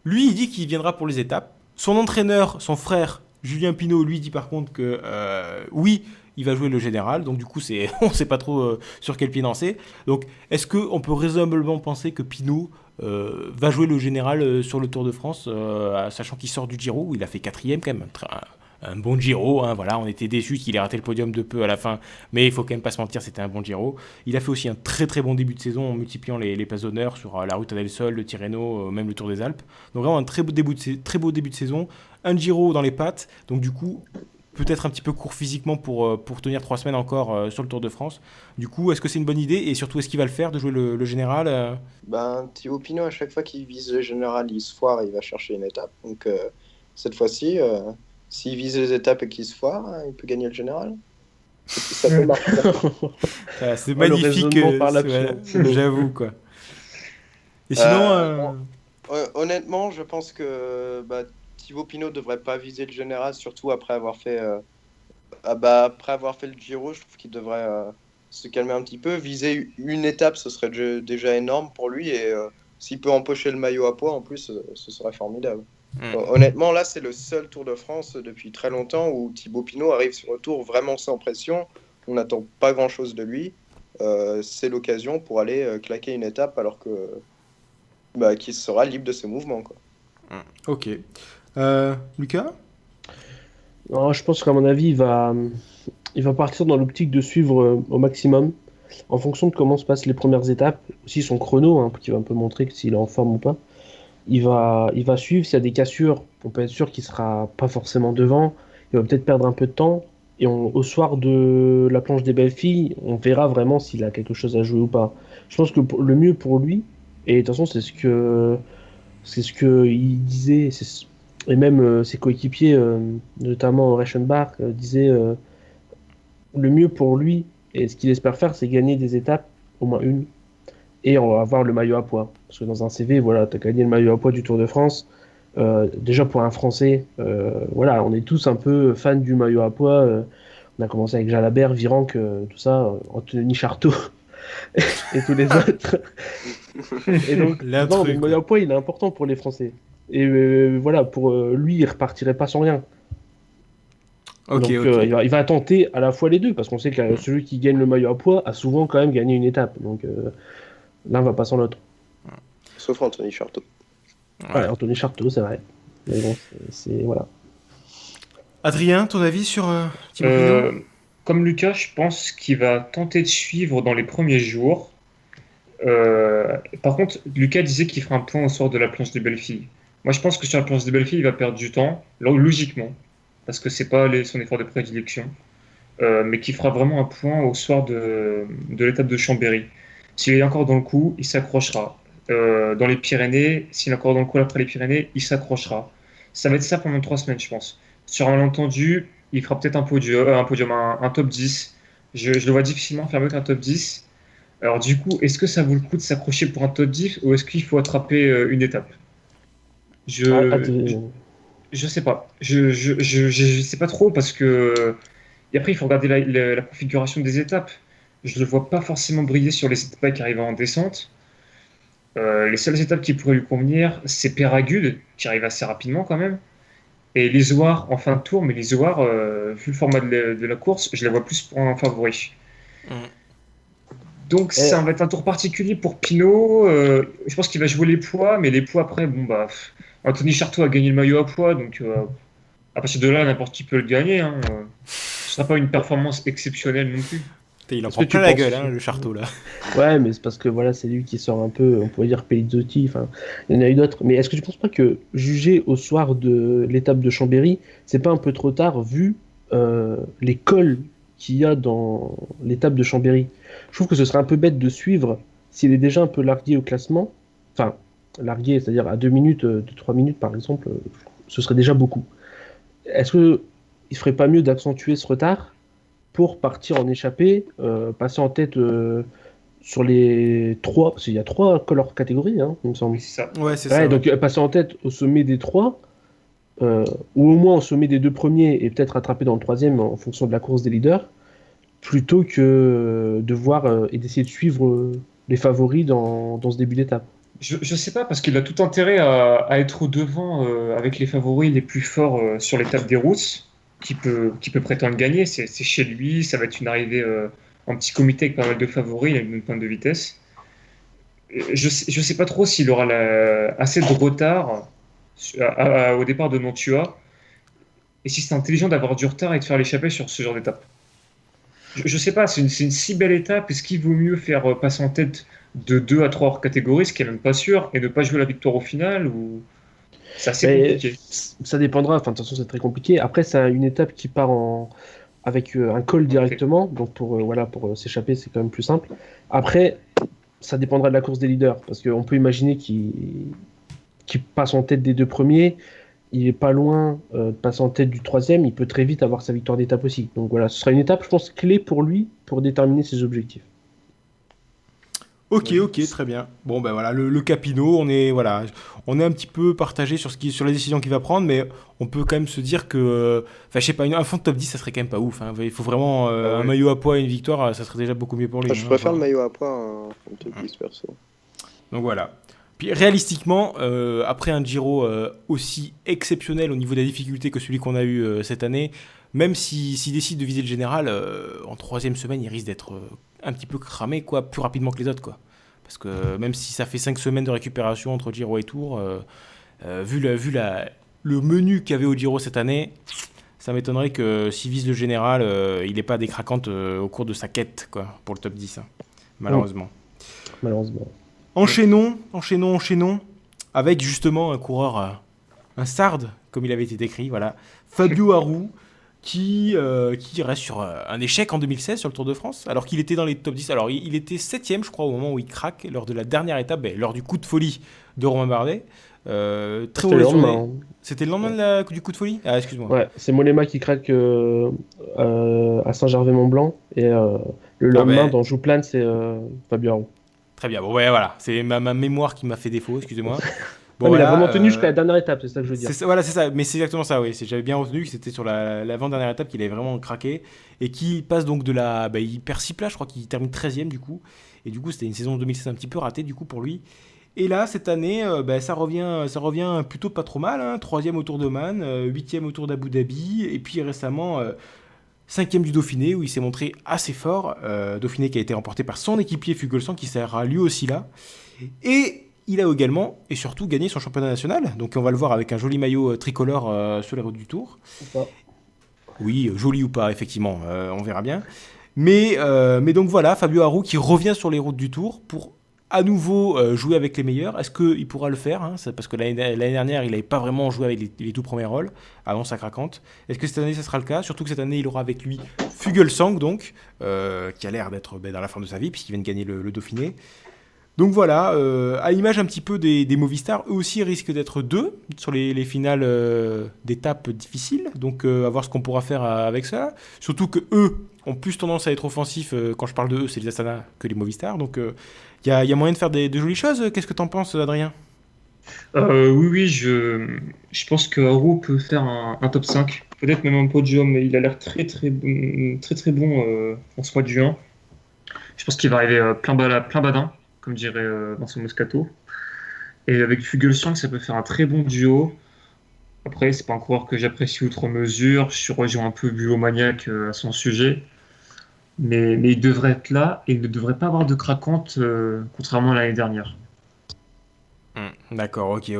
lui, il dit qu'il viendra pour les étapes. Son entraîneur, son frère, Julien Pinot, lui dit par contre que oui, il va jouer le général. Donc du coup, on ne sait pas trop sur quel pied danser. Donc, est-ce qu'on peut raisonnablement penser que Pinot va jouer le général sur le Tour de France, sachant qu'il sort du Giro, où il a fait 4e quand même, un bon Giro, hein, voilà, on était déçus qu'il ait raté le podium de peu à la fin, mais il faut quand même pas se mentir, c'était un bon Giro. Il a fait aussi un très très bon début de saison en multipliant les places d'honneur sur la Ruta del Sol, le Tirreno, même le Tour des Alpes. Donc vraiment un très beau début de saison, un Giro dans les pattes, donc du coup peut-être un petit peu court physiquement pour tenir 3 semaines encore sur le Tour de France. Du coup, est-ce que c'est une bonne idée et surtout est-ce qu'il va le faire de jouer le général Thibaut Pinot, à chaque fois qu'il vise le général, il se foire et il va chercher une étape. Donc cette fois-ci, s'il vise les étapes et qu'il se foire, il peut gagner le général. Ça peut marcher. C'est magnifique, j'avoue quoi. Et sinon, honnêtement, je pense que Thibaut Pinot devrait pas viser le général, surtout après avoir fait le Giro. Je trouve qu'il devrait se calmer un petit peu. Viser une étape, ce serait déjà énorme pour lui, et s'il peut empocher le maillot à poids, en plus, ce serait formidable. Honnêtement, là, c'est le seul Tour de France depuis très longtemps où Thibaut Pinot arrive sur le Tour vraiment sans pression. On n'attend pas grand-chose de lui. C'est l'occasion pour aller claquer une étape alors que qu'il sera libre de ses mouvements, quoi. Ok. Lucas ? Non, je pense qu'à mon avis, il va partir dans l'optique de suivre au maximum, en fonction de comment se passent les premières étapes, aussi son chrono, hein, qui va un peu montrer s'il est en forme ou pas. Il va suivre, s'il y a des cassures, on peut être sûr qu'il sera pas forcément devant, il va peut-être perdre un peu de temps, et au soir de la planche des belles filles, on verra vraiment s'il a quelque chose à jouer ou pas. Je pense que le mieux pour lui, et de toute façon c'est ce que il disait, et même ses coéquipiers, notamment Reichenbach, disaient le mieux pour lui, et ce qu'il espère faire, c'est gagner des étapes, au moins une, et on va avoir le maillot à poids. Parce que dans un CV, voilà, tu as gagné le maillot à poids du Tour de France. Déjà pour un Français, voilà, on est tous un peu fans du maillot à poids. On a commencé avec Jalabert, Virenque, tout ça, Anthony Charteau et tous les autres. Et donc, non, le maillot à poids, il est important pour les Français. Et voilà, pour lui, il repartirait pas sans rien. Donc il va tenter à la fois les deux, parce qu'on sait que celui qui gagne le maillot à poids a souvent quand même gagné une étape. Donc l'un va pas sans l'autre. Sauf Anthony Charteau. Ouais, Anthony Charteau, c'est vrai. Mais bon, c'est voilà. Adrien, ton avis sur Thibaut Pinot ? Comme Lucas, je pense qu'il va tenter de suivre dans les premiers jours. Par contre, Lucas disait qu'il fera un point au soir de la planche des belles-filles. Moi, je pense que sur la planche des belles-filles, il va perdre du temps, logiquement, parce que c'est pas son effort de prédilection, mais qu'il fera vraiment un point au soir de l'étape de Chambéry. S'il est encore dans le coup, il s'accrochera. Dans les Pyrénées, s'il est encore dans le coup après les Pyrénées, il s'accrochera. Ça va être ça pendant 3 semaines, je pense. Sur un malentendu, il fera peut-être un top 10. Je le vois difficilement faire mieux qu'un top 10. Alors du coup, est-ce que ça vaut le coup de s'accrocher pour un top 10 ou est-ce qu'il faut attraper une étape ? Je sais pas. Je sais pas trop parce que... Et après, il faut regarder la configuration des étapes. Je le vois pas forcément briller sur les étapes qui arrivent en descente. Les seules étapes qui pourraient lui convenir, c'est Péragude, qui arrive assez rapidement quand même, et les Zohar en fin de tour, mais les Zohar, vu le format de la course, je la vois plus pour un favori. Donc ça va être un tour particulier pour Pinot. Je pense qu'il va jouer les poids, mais les poids après, Anthony Charteau a gagné le maillot à poids, donc à partir de là, n'importe qui peut le gagner. Ce sera pas une performance exceptionnelle non plus. Il en prend plein la gueule, le Charteau, là. Ouais, mais c'est parce que voilà, c'est lui qui sort un peu, on pourrait dire Pelizzotti, enfin, il y en a eu d'autres. Mais est-ce que tu penses pas que juger au soir de l'étape de Chambéry, c'est pas un peu trop tard vu les cols qu'il y a dans l'étape de Chambéry? Je trouve que ce serait un peu bête de suivre s'il est déjà un peu largué au classement. Enfin, largué, c'est-à-dire à 2 minutes, 3 minutes par exemple, ce serait déjà beaucoup. Est-ce qu'il ferait pas mieux d'accentuer ce retard pour partir en échappée, passer en tête sur les 3, parce qu'il y a 3 cols hors catégorie, il me semble. Oui, c'est ça. Ouais, c'est ça. Donc passer en tête au sommet des 3, ou au moins au sommet des 2 premiers, et peut-être attraper dans le 3e en fonction de la course des leaders, plutôt que de voir et d'essayer de suivre les favoris dans ce début d'étape. Je sais pas, parce qu'il a tout intérêt à être au devant avec les favoris les plus forts sur l'étape des routes. Qui peut prétendre gagner, c'est chez lui, ça va être une arrivée en petit comité avec pas mal de favoris, il a une pointe de vitesse. Je sais pas trop s'il aura assez de retard au départ de Nantua, et si c'est intelligent d'avoir du retard et de faire l'échappée sur ce genre d'étape. Je sais pas, c'est une si belle étape, est-ce qu'il vaut mieux faire passer en tête de 2 à 3 hors catégorie, ce qui est même pas sûr, et ne pas jouer la victoire au final, ou... C'est assez compliqué. Ça dépendra, enfin de toute façon c'est très compliqué. Après c'est une étape qui part avec un col directement, donc pour s'échapper c'est quand même plus simple. Après ça dépendra de la course des leaders, parce qu'on peut imaginer qu'il passe en tête des 2 premiers, il est pas loin de passer en tête du 3e, il peut très vite avoir sa victoire d'étape aussi. Donc voilà, ce sera une étape je pense clé pour lui pour déterminer ses objectifs. Ok, très bien. Bon, ben voilà, le Capino, on est un petit peu partagé sur les décisions qu'il va prendre, mais on peut quand même se dire que, je sais pas, un fond de top 10, ça serait quand même pas ouf. Il faut vraiment un maillot à poids et une victoire, ça serait déjà beaucoup mieux pour lui. Je préfère le maillot à poids en top 10 perso. Donc voilà. Puis réalistiquement, après un Giro aussi exceptionnel au niveau de la difficulté que celui qu'on a eu cette année, même s'il décide de viser le général, en 3e semaine, il risque d'être un petit peu cramé, plus rapidement que les autres, Parce que même si ça fait 5 semaines de récupération entre Giro et Tour, vu le menu qu'il y avait au Giro cette année, ça m'étonnerait que s'il vise le général, il n'ait pas des craquantes au cours de sa quête, pour le top 10, malheureusement. Malheureusement. Enchaînons, avec justement un coureur, un sarde, comme il avait été décrit, Fabio Aru, qui reste sur un échec en 2016 sur le Tour de France, alors qu'il était dans les top 10. Alors, il était 7e, je crois, au moment où il craque, lors de la dernière étape, lors du coup de folie de Romain Bardet. Très C'était le mauvaise journée. lendemain, hein. C'était le lendemain du coup de folie? Ah, excuse-moi. Ouais, c'est Mollema qui craque à Saint-Gervais-Mont-Blanc et le lendemain ben. dans Jouplane c'est Fabio Aru. Très bien. Bon, ouais, voilà. C'est ma mémoire qui m'a fait défaut, excusez-moi. Bon, Ouais, mais il a voilà, vraiment tenu jusqu'à la dernière étape, c'est ça que je veux dire. Voilà, c'est ça. Mais c'est exactement ça, oui. J'avais bien retenu que c'était sur l'avant-dernière étape qu'il avait vraiment craqué. Et qui passe donc de la. Bah, il perd 6 places, je crois qu'il termine 13ème du coup. Et du coup, c'était une saison 2016 un petit peu ratée du coup pour lui. Et là, cette année, bah, ça revient plutôt pas trop mal. Hein. 3ème au Tour de Man, 8ème au Tour d'Abu Dhabi. Et puis récemment, 5ème du Dauphiné où il s'est montré assez fort. Dauphiné qui a été remporté par son équipier Fuglsang qui sera lui aussi là. Et il a également et surtout gagné son championnat national. Donc on va le voir avec un joli maillot tricolore sur les routes du Tour. Ou pas. Oui, joli ou pas, effectivement, on verra bien. Mais donc voilà, Fabio Aru qui revient sur les routes du Tour pour à nouveau jouer avec les meilleurs. Est-ce qu'il pourra le faire, hein? C'est parce que l'année dernière, il n'avait pas vraiment joué avec les tout premiers rôles avant sa craquante. Est-ce que cette année, ça sera le cas? Surtout que cette année, il aura avec lui Fuglsang, donc, qui a l'air d'être dans la forme de sa vie, puisqu'il vient de gagner le Dauphiné. Donc voilà, à l'image un petit peu des Movistar, eux aussi risquent d'être 2 sur les finales d'étapes difficiles. Donc à voir ce qu'on pourra faire avec ça. Surtout que eux ont plus tendance à être offensifs. Quand je parle de eux, c'est les Astana que les Movistar. Donc il y a moyen de faire de jolies choses. Qu'est-ce que t'en penses, Adrien? Oui, je pense que Haru peut faire un top 5, peut-être même un podium, mais il a l'air très très bon en ce mois de juin. Je pense qu'il va arriver plein badin, comme dirait Vincent Moscato. Et avec Fuglsang, ça peut faire un très bon duo. Après, c'est pas un coureur que j'apprécie outre mesure. Je rejoins un peu buomaniaque à son sujet. Mais il devrait être là et il ne devrait pas avoir de craquante, contrairement à l'année dernière. D'accord, ok.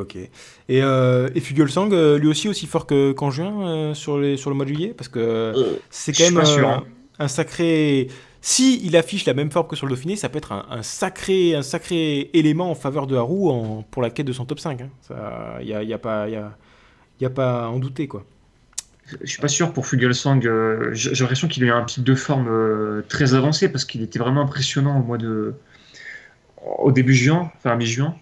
Et Fuglsang, lui aussi fort qu'en juin sur le mois de juillet? Parce que c'est Je quand suis même pas sûr, hein. un sacré... Si il affiche la même forme que sur le Dauphiné, ça peut être un sacré élément en faveur de Haru pour la quête de son top 5. Hein. Il n'y a pas à en douter, quoi. Je suis pas sûr pour Fuglsang. J'ai l'impression qu'il a eu un pic de forme très avancé parce qu'il était vraiment impressionnant au début juin, enfin à mi-juin.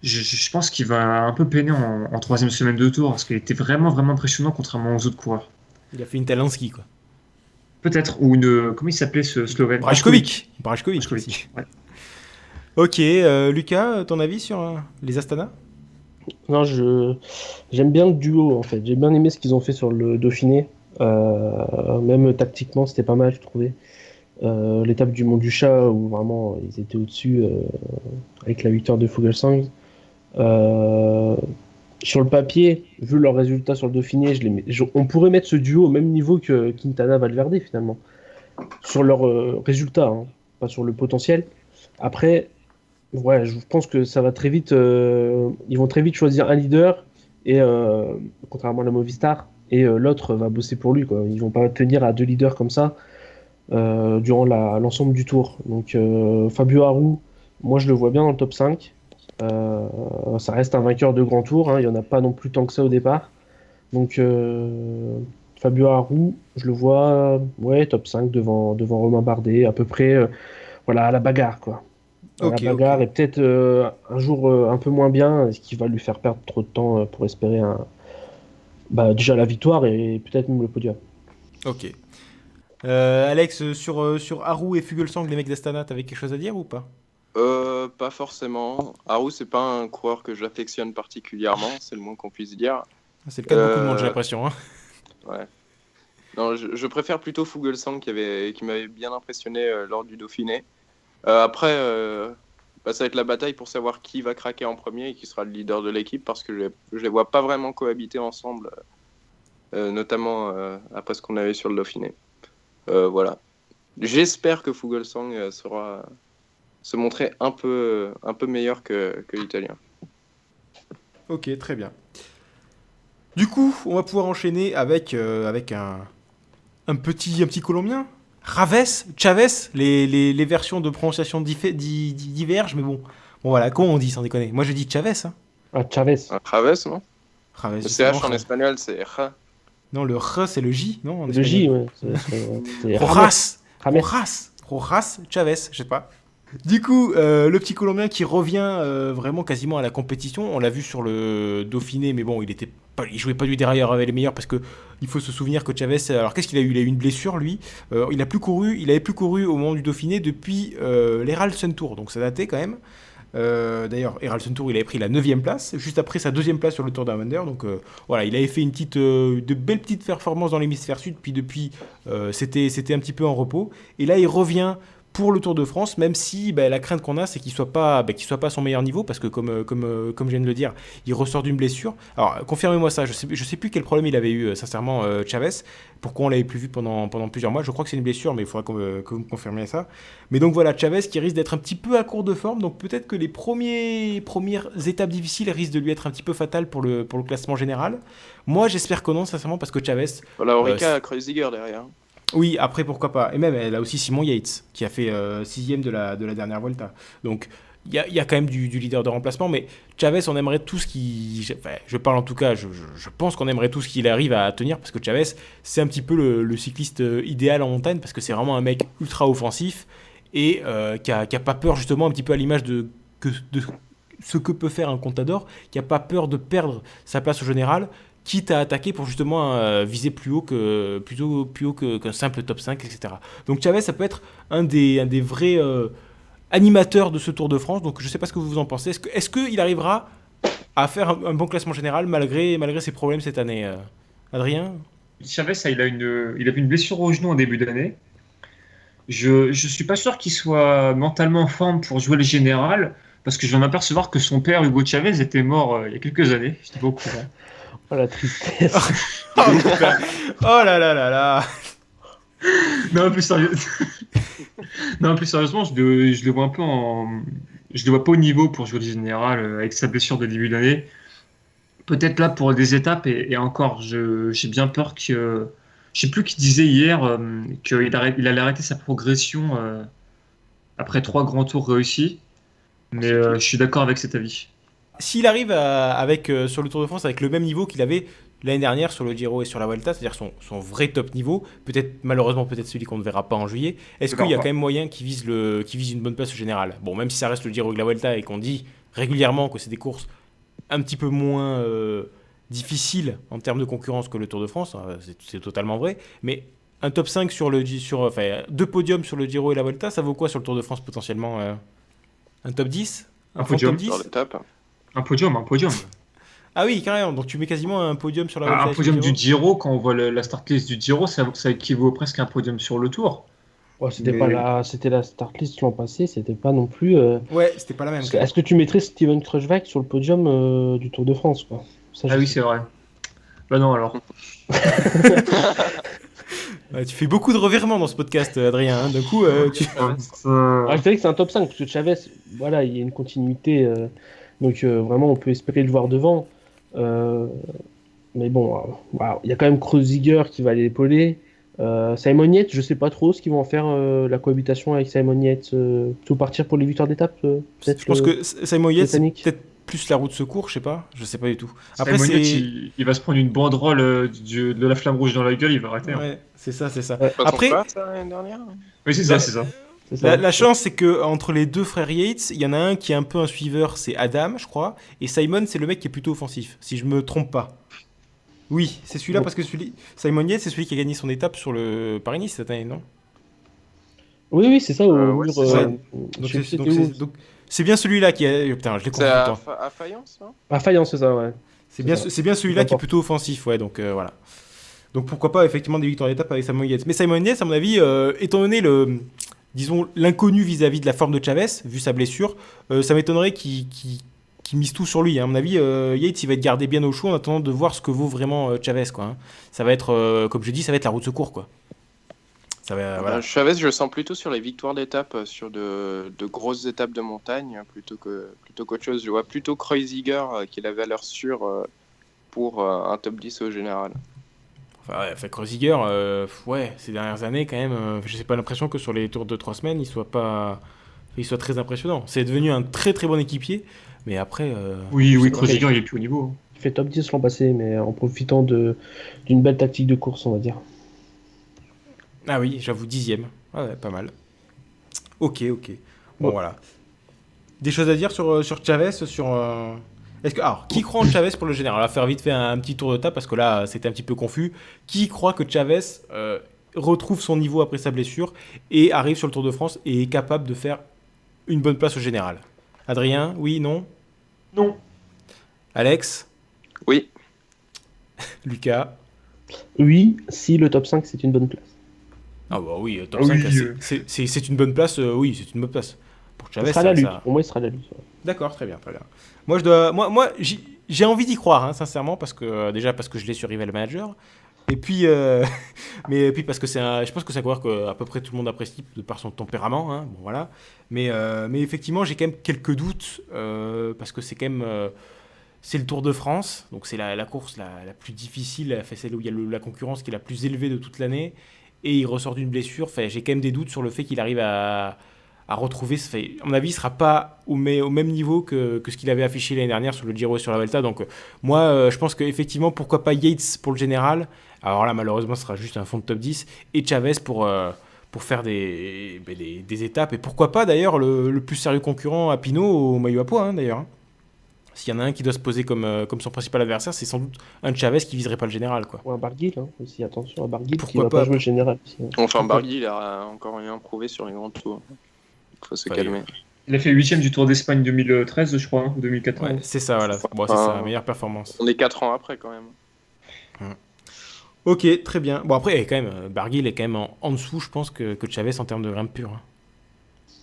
Je pense qu'il va un peu peiner en troisième semaine de Tour parce qu'il était vraiment vraiment impressionnant contrairement aux autres coureurs. Il a fait une Talinski, quoi. Peut-être, ou comment il s'appelait ce Slovène? Brajkovic Brajkovic, aussi. ouais. Ok, Lucas, ton avis sur les Astana? Non, j'aime bien le duo en fait. J'ai bien aimé ce qu'ils ont fait sur le Dauphiné. Même tactiquement, c'était pas mal, je trouvais. L'étape du Mont du Chat où vraiment ils étaient au-dessus avec la victoire de Fuglsang. Sur le papier, vu leurs résultats sur le Dauphiné, on pourrait mettre ce duo au même niveau que Quintana-Valverde finalement. Sur leurs résultats, hein, pas sur le potentiel. Après, ouais, je pense que ça va très vite. Ils vont très vite choisir un leader, et contrairement à la Movistar, et l'autre va bosser pour lui, quoi. Ils vont pas tenir à 2 leaders comme ça durant l'ensemble du tour. Donc Fabio Aru, moi je le vois bien dans le top 5. Ça reste un vainqueur de grand tour, hein, il n'y en a pas non plus tant que ça au départ. Donc Fabio Aru, je le vois top 5 devant Romain Bardet, à peu près voilà, à la bagarre, quoi. La bagarre, et peut-être un jour un peu moins bien, ce qui va lui faire perdre trop de temps pour espérer déjà la victoire et peut-être même le podium. Ok. Alex, sur Haru et Fuglsang, les mecs d'Astana, t'avais quelque chose à dire ou pas? Pas forcément. Haru, c'est pas un coureur que j'affectionne particulièrement, c'est le moins qu'on puisse dire. C'est le cas de beaucoup de monde, j'ai l'impression. Hein. Ouais. Non, je préfère plutôt Fuglsang qui m'avait bien impressionné lors du Dauphiné. Après, ça va être la bataille pour savoir qui va craquer en premier et qui sera le leader de l'équipe, parce que je les vois pas vraiment cohabiter ensemble, notamment après ce qu'on avait sur le Dauphiné. Voilà. J'espère que Fuglsang saura se montrer un peu meilleur que l'Italien. Ok, très bien. Du coup, on va pouvoir enchaîner avec un petit Colombien. Chavez, les versions de prononciation divergent, mais bon voilà, comment on dit sans déconner? Moi je dis Chavez. Hein. Ah, Chavez. Chavez, non? Chavez, le CH en espagnol, c'est J. Non, le R, c'est le J, non? Le J, ouais. C'est Rojas Chavez, je sais pas. Du coup, le petit Colombien qui revient vraiment quasiment à la compétition. On l'a vu sur le Dauphiné, mais bon, il jouait pas du derrière avec les meilleurs parce que il faut se souvenir que Chavez. Alors qu'est-ce qu'il a eu? Il a eu une blessure, lui. Il avait plus couru au moment du Dauphiné depuis l'Herald Tour, donc ça datait quand même. D'ailleurs, Herald Tour, il avait pris la 9e place, juste après sa 2e place sur le Tour Down Under. Donc voilà, il avait fait de belles petites performances dans l'hémisphère sud, puis depuis, c'était un petit peu en repos. Et là, il revient pour le Tour de France, même si la crainte qu'on a, c'est qu'il soit pas à son meilleur niveau, parce que comme je viens de le dire, il ressort d'une blessure. Alors, confirmez-moi ça, je sais plus quel problème il avait eu, sincèrement, Chavez, pourquoi on l'avait plus vu pendant plusieurs mois. Je crois que c'est une blessure, mais il faudra que vous me confirmiez ça. Mais donc voilà, Chavez qui risque d'être un petit peu à court de forme, donc peut-être que les premières étapes difficiles risquent de lui être un petit peu fatales pour le classement général. Moi, j'espère que non, sincèrement, parce que Chavez... Voilà, Orica a Kreuziger derrière. Oui, après pourquoi pas. Et même elle a aussi Simon Yates qui a fait 6e de la dernière Vuelta. Donc il y a quand même du leader de remplacement, mais Chavez, on aimerait tout ce qui... Enfin, je parle en tout cas, je pense qu'on aimerait tout ce qu'il arrive à tenir, parce que Chavez, c'est un petit peu le cycliste idéal en montagne, parce que c'est vraiment un mec ultra offensif et qui a pas peur, justement, un petit peu à l'image de ce que peut faire un Contador, qui a pas peur de perdre sa place au général, quitte à attaquer pour justement viser plus haut qu'un simple top 5, etc. Donc Chavez, ça peut être un des vrais animateurs de ce Tour de France. Donc je ne sais pas ce que vous en pensez. Est-ce qu'il arrivera à faire un bon classement général malgré ses problèmes cette année, Adrien? Chavez, il avait une blessure au genou en début d'année. Je suis pas sûr qu'il soit mentalement en forme pour jouer le général, parce que je viens de m'apercevoir que son père, Hugo Chavez, était mort il y a quelques années. Je n'étais pas au courant. Oh la tristesse. Oh, putain. Oh là là là là. Non, plus sérieux. Non, plus sérieusement, je le vois un peu je le vois pas au niveau pour jouer le général avec sa blessure de début d'année. Peut-être là pour des étapes et encore, j'ai bien peur que. Je sais plus qui disait hier qu'il allait arrêter sa progression après 3 grands tours réussis. Mais je suis d'accord avec cet avis. S'il arrive sur le Tour de France avec le même niveau qu'il avait l'année dernière sur le Giro et sur la Vuelta, c'est-à-dire son vrai top niveau, malheureusement peut-être celui qu'on ne verra pas en juillet, est-ce qu'il y a quand même moyen qu'il vise une bonne place au général? Bon, même si ça reste le Giro et la Vuelta et qu'on dit régulièrement que c'est des courses un petit peu moins difficiles en termes de concurrence que le Tour de France, c'est totalement vrai, mais un top 5 enfin 2 podiums sur le Giro et la Vuelta, ça vaut quoi sur le Tour de France potentiellement? Un top 10? Un podium. Top 10? Un podium. Ah oui, carrément. Donc tu mets quasiment un podium sur la Vuelta. Un podium du Giro, quand on voit la start list du Giro, ça équivaut presque à un podium sur le Tour. Ouais, c'était la start list l'an passé, c'était pas non plus. Ouais, c'était pas la même. Est-ce que tu mettrais Steven Kruijswijk sur le podium du Tour de France, quoi? Ça, oui, c'est vrai. Bah non, alors. Ouais, tu fais beaucoup de revirements dans ce podcast, Adrien. Hein. Du coup, je dirais que c'est un top 5, parce que Chavez, voilà, il y a une continuité. Donc vraiment, on peut espérer le voir devant. Mais bon, il y a quand même Kreuziger qui va l'épauler. Simon Yates, je sais pas trop ce qu'ils vont en faire, la cohabitation avec Simon Yates. Tout partir pour les victoires d'étape, peut-être. Je pense que Simon Yates, c'est peut-être plus la roue de secours, je sais pas du tout. Après, Simon Yates, il va se prendre une banderole de la flamme rouge dans la gueule, il va arrêter. Ouais, hein. c'est ça. Ouais. Après, l'année dernière. Oui, c'est ça. La chance, c'est que entre les deux frères Yates, il y en a un qui est un peu un suiveur, c'est Adam, je crois, et Simon, c'est le mec qui est plutôt offensif, si je me trompe pas. Oui, c'est celui-là, parce que Simon Yates, c'est celui qui a gagné son étape sur le Paris-Nice cette année, non? Oui, c'est ça. Donc c'est bien celui-là qui a... Putain, je l'ai confondu. C'est à Fayence, non? À Fayence, c'est ça, ouais. C'est bien celui-là qui est plutôt offensif, ouais, donc voilà. Donc pourquoi pas, effectivement, des victoires d'étape avec Simon Yates. Mais Simon Yates, à mon avis, étant donné l'inconnu vis-à-vis de la forme de Chavez, vu sa blessure, ça m'étonnerait qu'il mise tout sur lui. Hein. À mon avis, Yates, il va être gardé bien au chaud en attendant de voir ce que vaut vraiment Chavez, quoi. Hein. Ça va être, comme je dis, ça va être la roue de secours, quoi. Voilà. Chavez, je le sens plutôt sur les victoires d'étape, sur de grosses étapes de montagne, plutôt qu'autre chose. Je vois plutôt Kreuziger qui est la valeur sûre pour un top 10 au général. Enfin, Kreuziger, ces dernières années, quand même, je n'ai pas l'impression que sur les tours de 3 semaines, il soit très impressionnant. C'est devenu un très très bon équipier, mais après... Oui, Kreuziger, il est plus au niveau. Il fait top 10 l'an passé, mais en profitant d'une belle tactique de course, on va dire. Ah oui, j'avoue, 10e. Ouais, pas mal. Ok. Bon, Ouais. voilà. Des choses à dire sur Chavez Alors, qui croit en Chavez pour le général? On va faire vite fait un petit tour de table parce que là, c'était un petit peu confus. Qui croit que Chavez retrouve son niveau après sa blessure et arrive sur le Tour de France et est capable de faire une bonne place au général? Adrien, oui, non? Non. Alex? Oui. Lucas? Oui, si le top 5 c'est une bonne place. Ah bah oui, top Ah 5, oui, c'est une bonne place. Oui, c'est une bonne place. Pour Ce Chavez, sera la lutte. ça... Pour moi, il sera la lutte. Ouais. D'accord, très bien, très bien. Moi, j'ai envie d'y croire, hein, sincèrement, parce que déjà parce que je l'ai sur Rival Manager, et puis, mais puis parce que je pense que c'est un coureur que à peu près tout le monde apprécie de par son tempérament, hein, bon voilà. Mais effectivement, j'ai quand même quelques doutes parce que c'est quand même c'est le Tour de France, donc c'est la course la plus difficile, enfin, celle où il y a la concurrence qui est la plus élevée de toute l'année, et il ressort d'une blessure. Enfin, j'ai quand même des doutes sur le fait qu'il arrive à retrouver. À mon avis, il ne sera pas au même niveau que ce qu'il avait affiché l'année dernière sur le Giro et sur la Vuelta. Donc, moi, je pense qu'effectivement, pourquoi pas Yates pour le général. Alors là, malheureusement, ce sera juste un fond de top 10. Et Chavez pour faire des étapes. Et pourquoi pas, d'ailleurs, le plus sérieux concurrent à Pinot au maillot à pois, hein, d'ailleurs. S'il y en a un qui doit se poser comme son principal adversaire, c'est sans doute un Chavez qui viserait pas le général, quoi. Ou un Barguil aussi, attention, un Barguil qui Pourquoi va pas pas jouer le général. Aussi, hein. Enfin, Barguil, il a encore rien prouvé sur les grands tours. Il faut se Ouais. calmer. Il a fait 8ème du Tour d'Espagne 2013, je crois, ou 2014. Ouais, c'est ça, voilà. Bon, c'est sa meilleure performance. On est 4 ans après, quand même. Ok, très bien. Bon, après, quand même, Barguil est quand même en dessous, je pense, que Chavez en termes de grimpe pure, hein.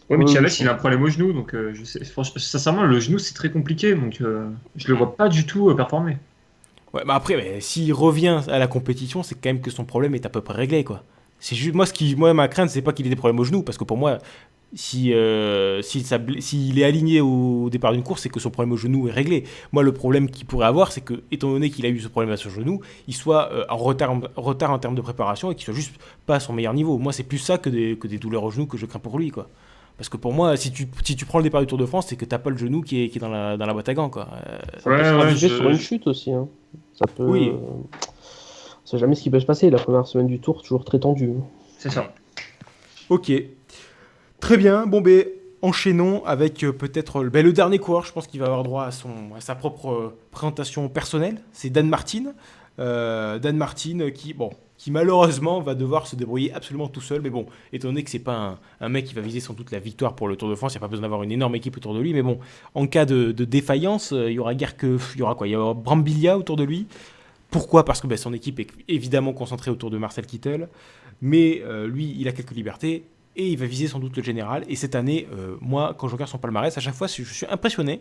Ouais, mais Oui, Chavez, oui. il a un problème au genou, donc je sais, franchement, sincèrement, le genou, c'est très compliqué, donc je le vois pas du tout performer. Ouais, mais après, s'il revient à la compétition, c'est quand même que son problème est à peu près réglé, quoi. C'est juste moi, ma crainte, c'est pas qu'il ait des problèmes au genou, parce que pour moi, s'il est aligné au départ d'une course, c'est que son problème au genou est réglé. Moi, le problème qu'il pourrait avoir, c'est que, étant donné qu'il a eu ce problème à son genou, il soit en retard en termes de préparation et qu'il soit juste pas à son meilleur niveau. Moi, c'est plus ça que des douleurs au genou que je crains pour lui, quoi. Parce que pour moi, si tu prends le départ du Tour de France, c'est que t'as pas le genou qui est dans la boîte à gants, quoi. Ça peut se Ouais, raviver sur une chute aussi. Hein. Ça peut. Oui. On sait jamais ce qui peut se passer. La première semaine du Tour, toujours très tendue. c'est ça. Ok. Très bien. Bon, enchaînons avec peut-être le dernier coureur. Je pense qu'il va avoir droit à sa propre présentation personnelle. C'est Dan Martin. Dan Martin qui malheureusement va devoir se débrouiller absolument tout seul. Mais bon, étant donné que c'est pas un mec qui va viser sans doute la victoire pour le Tour de France, il n'y a pas besoin d'avoir une énorme équipe autour de lui. Mais bon, en cas de défaillance, il y aura quoi? Il y aura Brambilla autour de lui. Pourquoi? Parce que son équipe est évidemment concentrée autour de Marcel Kittel. Mais lui, il a quelques libertés. Et il va viser sans doute le général. Et cette année, moi, quand je regarde son palmarès, à chaque fois, je suis impressionné.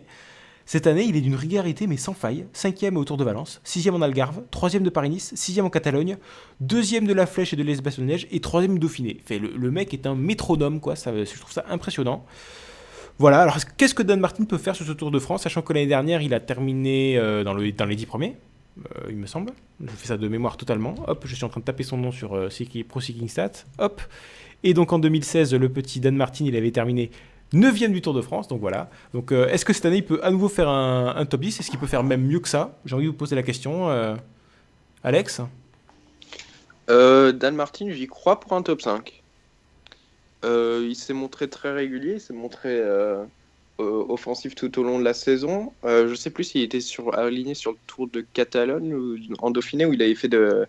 Cette année, il est d'une régularité, mais sans faille. 5e au Tour de Valence, 6e en Algarve, 3e de Paris-Nice, 6e en Catalogne, 2e de la Flèche et de l'Est-Bastogne-Neige et 3e du Dauphiné. Le mec est un métronome, quoi. Je trouve ça impressionnant. Voilà, alors qu'est-ce que Dan Martin peut faire sur ce Tour de France, sachant que l'année dernière, il a terminé dans les 10 premiers, il me semble. Je fais ça de mémoire totalement. Hop, je suis en train de taper son nom sur Pro Cycling Stats. Hop. Et donc en 2016, le petit Dan Martin, il avait terminé 9e du Tour de France, donc voilà. Donc est-ce que cette année, il peut à nouveau faire un top 10? Est-ce qu'il peut faire même mieux que ça? J'ai envie de vous poser la question. Alex? Dan Martin, j'y crois pour un top 5. Il s'est montré très régulier, il s'est montré offensif tout au long de la saison. Je sais plus s'il était aligné sur le Tour de Catalogne ou en Dauphiné où il avait fait de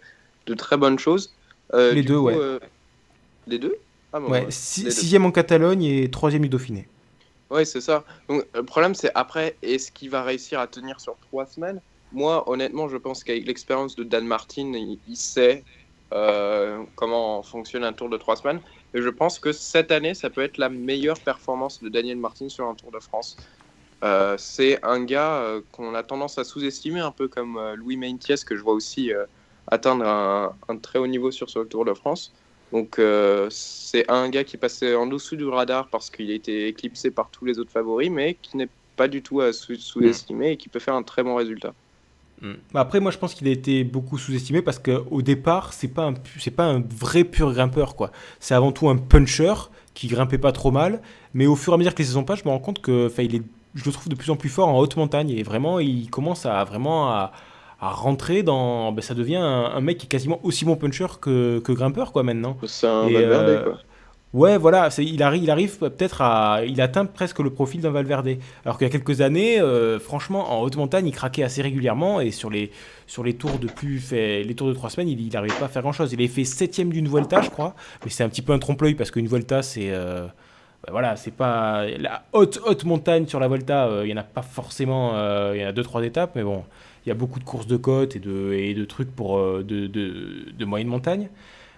très bonnes choses. Les deux, ouais. Les deux? Ah, bon, Ouais, les deux. 6e en Catalogne et 3e du Dauphiné. Ouais, c'est ça. Donc, le problème, c'est après, est-ce qu'il va réussir à tenir sur 3 semaines? Moi, honnêtement, je pense qu'avec l'expérience de Dan Martin, il sait comment fonctionne un Tour de 3 semaines. Et je pense que cette année, ça peut être la meilleure performance de Daniel Martin sur un Tour de France. C'est un gars qu'on a tendance à sous-estimer, un peu comme Louis Meintjes, que je vois aussi atteindre un très haut niveau sur le Tour de France. Donc c'est un gars qui passait en dessous du radar parce qu'il a été éclipsé par tous les autres favoris, mais qui n'est pas du tout à sous-estimer et qui peut faire un très bon résultat. Après, moi, je pense qu'il a été beaucoup sous-estimé parce qu'au départ, c'est pas un vrai pur grimpeur, quoi. C'est avant tout un puncher qui grimpait pas trop mal, mais au fur et à mesure que les saisons passent, je me rends compte que, je le trouve de plus en plus fort en haute montagne et vraiment, il commence à rentrer dans. Ça devient un mec qui est quasiment aussi bon puncher que grimpeur, quoi, maintenant. C'est un Et, Valverde, quoi. Ouais, voilà, il arrive peut-être à. Il atteint presque le profil d'un Valverde. Alors qu'il y a quelques années, franchement, en haute montagne, il craquait assez régulièrement et sur les tours les tours de 3 semaines, il n'arrivait pas à faire grand-chose. Il avait fait 7ème d'une Vuelta, je crois, mais c'est un petit peu un trompe-l'œil parce qu'une Vuelta, c'est. Voilà, c'est pas. La haute montagne sur la Vuelta, il n'y en a pas forcément. Il y en a 2-3 étapes, mais bon, il y a beaucoup de courses de côte et de trucs pour, de moyenne montagne.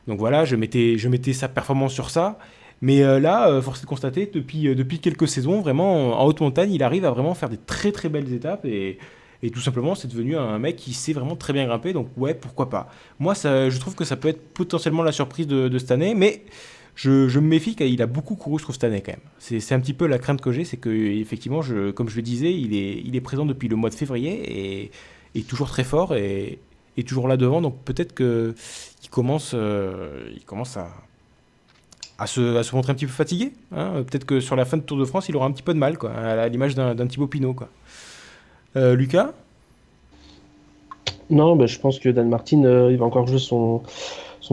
Donc voilà, je mettais sa performance sur ça. Mais là, force est de constater, depuis quelques saisons, vraiment, en haute montagne, il arrive à vraiment faire des très très belles étapes. Et tout simplement, c'est devenu un mec qui sait vraiment très bien grimper. Donc ouais, pourquoi pas. Moi, je trouve que ça peut être potentiellement la surprise de cette année. Mais je me méfie qu'il a beaucoup couru, je trouve, cette année quand même. C'est un petit peu la crainte que j'ai, c'est que effectivement, comme je le disais, il est présent depuis le mois de février et toujours très fort et toujours là devant. Donc peut-être qu'il commence à se montrer un petit peu fatigué. Hein. Peut-être que sur la fin de Tour de France, il aura un petit peu de mal, quoi, à l'image d'un Thibaut Pinot, quoi. Lucas? Non, bah, je pense que Dan Martin, il va encore jouer son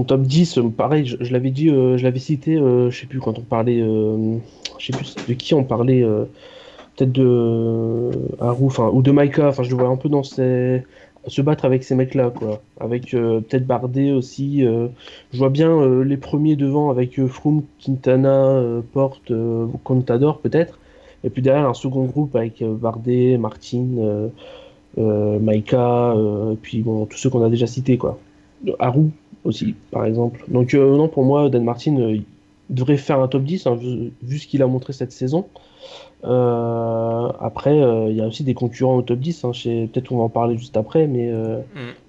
top 10. Pareil, je l'avais dit, je l'avais cité, je sais plus, quand on parlait, je sais plus de qui on parlait, peut-être de Haru, enfin, ou de Maika. Enfin, je le vois un peu se battre avec ces mecs-là, quoi. Avec peut-être Bardet aussi. Je vois bien les premiers devant avec Froome, Quintana, Porte, Contador peut-être. Et puis derrière un second groupe avec Bardet, Martin, Maika, et puis bon, tous ceux qu'on a déjà cités, quoi. Haru aussi, par exemple. Donc non, pour moi, Dan Martin il devrait faire un top 10, hein, vu ce qu'il a montré cette saison. Après, il y a aussi des concurrents au top 10. Hein, peut-être on va en parler juste après, mais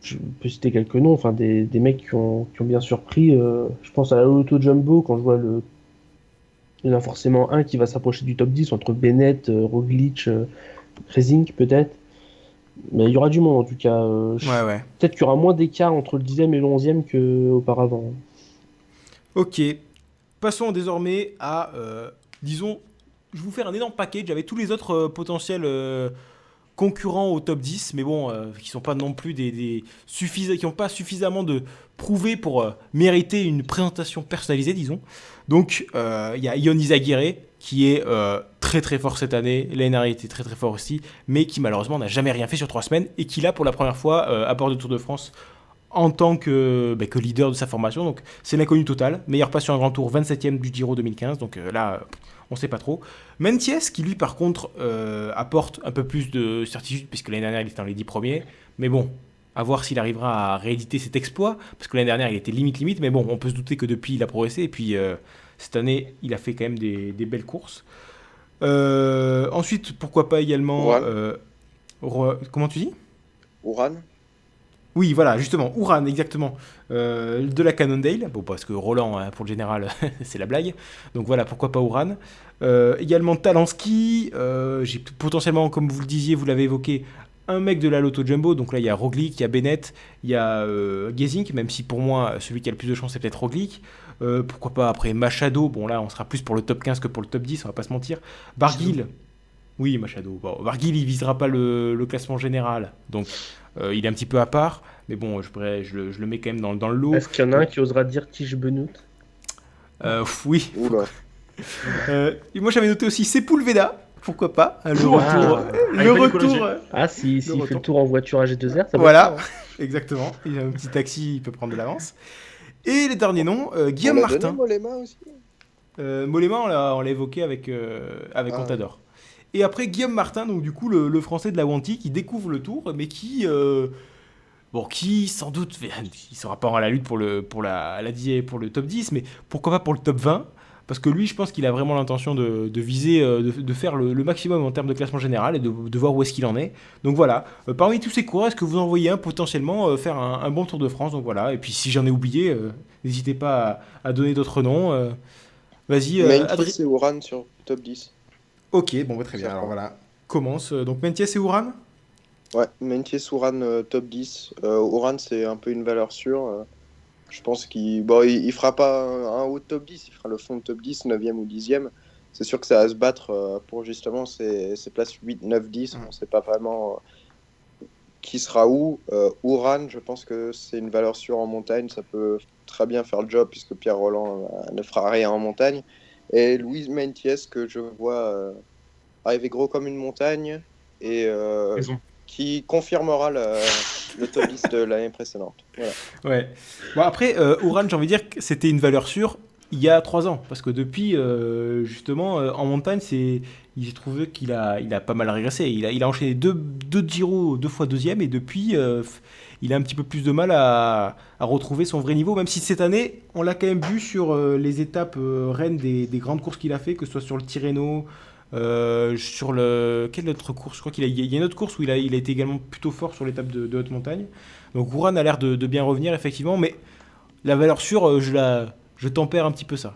je peux citer quelques noms. Enfin, des mecs qui ont bien surpris. Je pense à la Lotto Jumbo, quand je vois il y en a forcément un qui va s'approcher du top 10 entre Bennett, Roglic, Resink peut-être. Mais il y aura du monde en tout cas. Ouais. Peut-être qu'il y aura moins d'écart entre le 10e et le 11e qu'auparavant. Ok. Passons désormais à, disons, je vais vous faire un énorme package avec tous les autres potentiels concurrents au top 10, mais bon, qui sont pas non plus qui n'ont pas suffisamment de prouvé pour mériter une présentation personnalisée, disons. Donc, il y a Ion Izagirre, qui est très très fort cette année. L'année dernière, il était très très fort aussi, mais qui malheureusement n'a jamais rien fait sur 3 semaines, et qui là, pour la première fois, à bord de Tour de France, en tant que leader de sa formation. Donc, c'est l'inconnu total. Meilleur place sur un grand tour, 27ème du Giro 2015. Donc là, on ne sait pas trop. Mentiès, qui lui, par contre, apporte un peu plus de certitude, puisque l'année dernière, il était dans les 10 premiers. Mais bon, à voir s'il arrivera à rééditer cet exploit, parce que l'année dernière, il était limite. Mais bon, on peut se douter que depuis, il a progressé. Et puis, cette année, il a fait quand même des belles courses. Ensuite, pourquoi pas également... comment tu dis ? Uran. Oui, voilà, justement, Uran, exactement, de la Cannondale, bon, parce que Roland, hein, pour le général, c'est la blague, donc voilà, pourquoi pas Uran. Également Talansky, j'ai potentiellement, comme vous le disiez, vous l'avez évoqué, un mec de la Lotto Jumbo, donc là il y a Roglic, il y a Bennett, il y a Gesink, même si pour moi, celui qui a le plus de chance, c'est peut-être Roglic. Pourquoi pas après Machado, bon là on sera plus pour le top 15 que pour le top 10, on va pas se mentir. Barguil, oui, Machado. Bon, Barguil, il visera pas le classement général, donc il est un petit peu à part, mais bon, je le mets quand même dans le lot. Est-ce qu'il y en a un qui osera dire Tige Benoît ? Oui. Oula. Moi, j'avais noté aussi Sepulveda, pourquoi pas, le retour. Le retour. S'il fait le tour en voiture à G2R, ça va. Voilà, exactement. Il a un petit taxi, il peut prendre de l'avance. Et les derniers noms, Guillaume Martin. Mollema aussi. Mollema, on l'a évoqué avec Contador. Et après, Guillaume Martin, donc du coup, le français de la Wanty, qui découvre le tour, mais qui sans doute, il sera pas en la lutte pour le top 10, mais pourquoi pas pour le top 20, parce que lui, je pense qu'il a vraiment l'intention de viser, de faire le maximum en termes de classement général et de voir où est-ce qu'il en est. Donc voilà, parmi tous ces coureurs, est-ce que vous en voyez un potentiellement faire un bon Tour de France ? Donc voilà, et puis si j'en ai oublié, n'hésitez pas à donner d'autres noms. Vas-y, Adrien. C'est Uran sur top 10. Ok, bon, très bien, alors voilà. Commence, donc Mentiès et Uran ? Ouais, Mentiès, Uran, top 10. Uran, c'est un peu une valeur sûre. Je pense qu'il fera pas un haut top 10, il fera le fond de top 10, 9e ou 10e. C'est sûr que ça va se battre pour justement ces places 8, 9, 10. On ne sait pas vraiment qui sera où Uran, je pense que c'est une valeur sûre en montagne. Ça peut très bien faire le job puisque Pierre Roland ne fera rien en montagne. Et Luis Mentiès, que je vois arriver gros comme une montagne et Raison. qui confirmera le top 10 de l'année précédente. Voilà. Ouais. Bon, après, Uran, j'ai envie de dire que c'était une valeur sûre il y a 3 ans. Parce que depuis, justement, en montagne, j'ai trouvé qu'il a pas mal régressé. Il a enchaîné deux Giro, 2 fois deuxième, et depuis, il a un petit peu plus de mal à retrouver son vrai niveau. Même si cette année, on l'a quand même vu sur les étapes reines des grandes courses qu'il a fait, que ce soit sur le Tirreno, sur le... Quelle autre course? Je crois qu'il y a une autre course où il a été également plutôt fort sur l'étape de haute montagne. Donc Uran a l'air de bien revenir, effectivement, mais la valeur sûre, je tempère un petit peu ça.